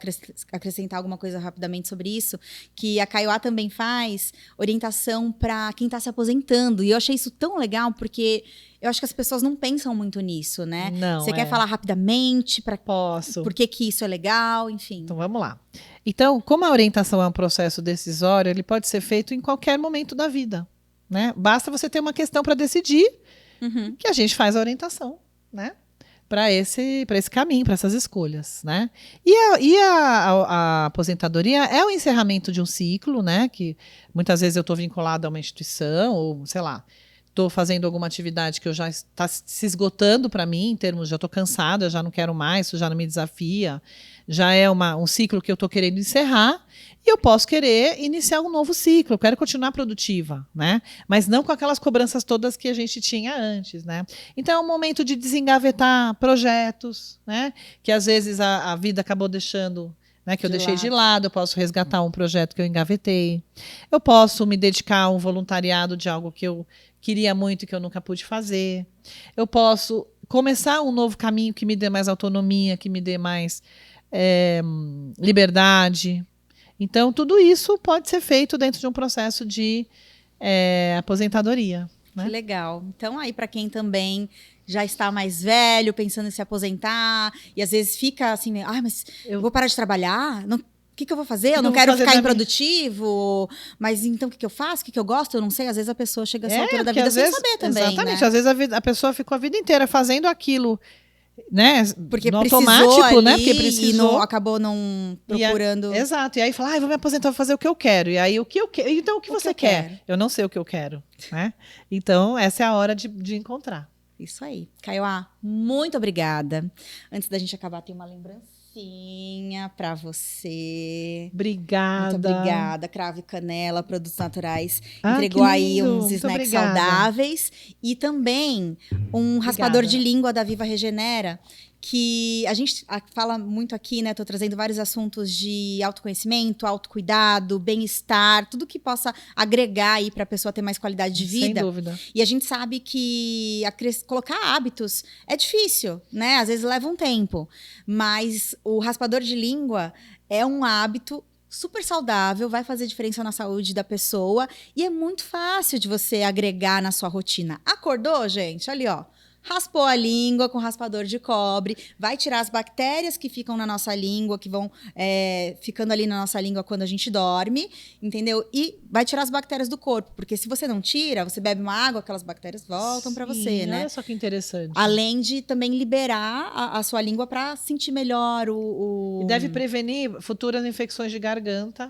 acrescentar alguma coisa rapidamente sobre isso, que a Kaiowá também faz orientação para quem está se aposentando, e eu achei isso tão legal, porque eu acho que as pessoas não pensam muito nisso, né? Não, você quer falar rapidamente? Posso. Por que isso é legal, enfim. Então, vamos lá. Então, como a orientação é um processo decisório, ele pode ser feito em qualquer momento da vida. Né? Basta você ter uma questão para decidir que a gente faz a orientação, né? Para esse caminho, para essas escolhas, né? E a aposentadoria é o encerramento de um ciclo, né? Que muitas vezes eu estou vinculada a uma instituição ou, sei lá, estou fazendo alguma atividade que eu já está se esgotando para mim, em termos, já estou cansada, já não quero mais, isso já não me desafia, já é um ciclo que eu estou querendo encerrar, e eu posso querer iniciar um novo ciclo, eu quero continuar produtiva, né? Mas não com aquelas cobranças todas que a gente tinha antes, né? Então é um momento de desengavetar projetos, né? Que às vezes a vida acabou deixando, né, que eu deixei de lado, eu posso resgatar um projeto que eu engavetei. Eu posso me dedicar a um voluntariado de algo que eu queria muito e que eu nunca pude fazer. Eu posso começar um novo caminho que me dê mais autonomia, que me dê mais liberdade. Então, tudo isso pode ser feito dentro de um processo de aposentadoria. Né? Que legal. Então, aí, para quem também já está mais velho, pensando em se aposentar, e às vezes fica assim, mas eu vou parar de trabalhar? O que eu vou fazer? Eu não quero ficar improdutivo, mas então o que eu faço? O que eu gosto? Eu não sei. Às vezes a pessoa chega a essa altura da vida sem saber também. Exatamente. Né? Às vezes a pessoa ficou a vida inteira fazendo aquilo, né? Porque no precisou automático, ali, né? Porque precisou. E acabou não procurando. Exato. E aí fala, vou me aposentar, vou fazer o que eu quero. E aí, o que eu quero? Então, o que você quer? Eu não sei o que eu quero. Né? Então, essa é a hora de encontrar. Isso aí. Kaiowá, muito obrigada. Antes da gente acabar, tem uma lembrancinha para você. Obrigada. Muito obrigada. Cravo e Canela, Produtos Naturais. Entregou aí uns snacks saudáveis. E também um raspador de língua da Viva Regenera, que a gente fala muito aqui, né? Tô trazendo vários assuntos de autoconhecimento, autocuidado, bem-estar, tudo que possa agregar aí para a pessoa ter mais qualidade de vida. Sem dúvida. E a gente sabe que colocar hábitos é difícil, né? Às vezes leva um tempo. Mas o raspador de língua é um hábito super saudável, vai fazer diferença na saúde da pessoa e é muito fácil de você agregar na sua rotina. Acordou, gente? Ali, ó. Raspou a língua com raspador de cobre, vai tirar as bactérias que ficam na nossa língua, que vão ficando ali na nossa língua quando a gente dorme, entendeu? E vai tirar as bactérias do corpo, porque se você não tira, você bebe uma água, aquelas bactérias voltam para você, né? Olha só que interessante. Além de também liberar a sua língua para sentir melhor E deve prevenir futuras infecções de garganta.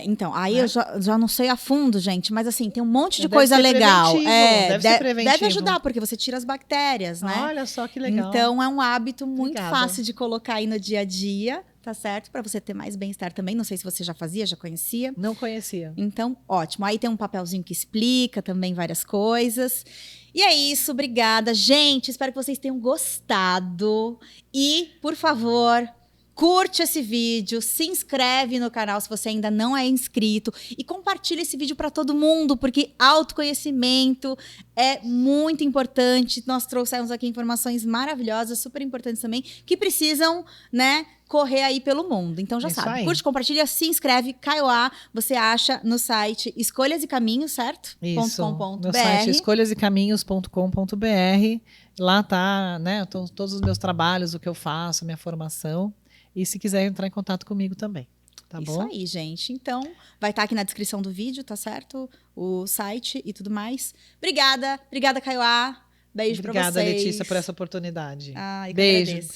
Então, aí Né? eu já não sei a fundo, gente, mas assim, tem um monte de Deve coisa ser legal. preventivo, deve ser preventivo. Deve ajudar, porque você tira as bactérias, né? Olha só que legal. Então, é um hábito muito Obrigada. fácil de colocar aí no dia a dia, tá certo? Para você ter mais bem-estar também. Não sei se você já fazia, já conhecia. Não conhecia. Então, ótimo. Aí tem um papelzinho que explica também várias coisas. E é isso, obrigada. Gente, espero que vocês tenham gostado. E, por favor, curte esse vídeo, se inscreve no canal se você ainda não é inscrito e compartilha esse vídeo para todo mundo, porque autoconhecimento é muito importante. Nós trouxemos aqui informações maravilhosas, super importantes também, que precisam, né, correr aí pelo mundo. Então já Isso sabe, aí. curte, compartilha, se inscreve. Kaiowá, você acha no site Escolhas e Caminhos, certo? Isso, .com.br. no site escolhasecaminhos.com.br. Lá tá, né, todos os meus trabalhos, o que eu faço, minha formação. E se quiser entrar em contato comigo também, tá Isso bom? aí, gente. Então, vai estar aqui na descrição do vídeo, tá certo? O site e tudo mais. Obrigada, Kaiowá. Beijo pra vocês. Obrigada, Letícia, por essa oportunidade. Ai, que Beijo. agradeço.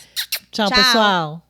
Tchau, Tchau. pessoal.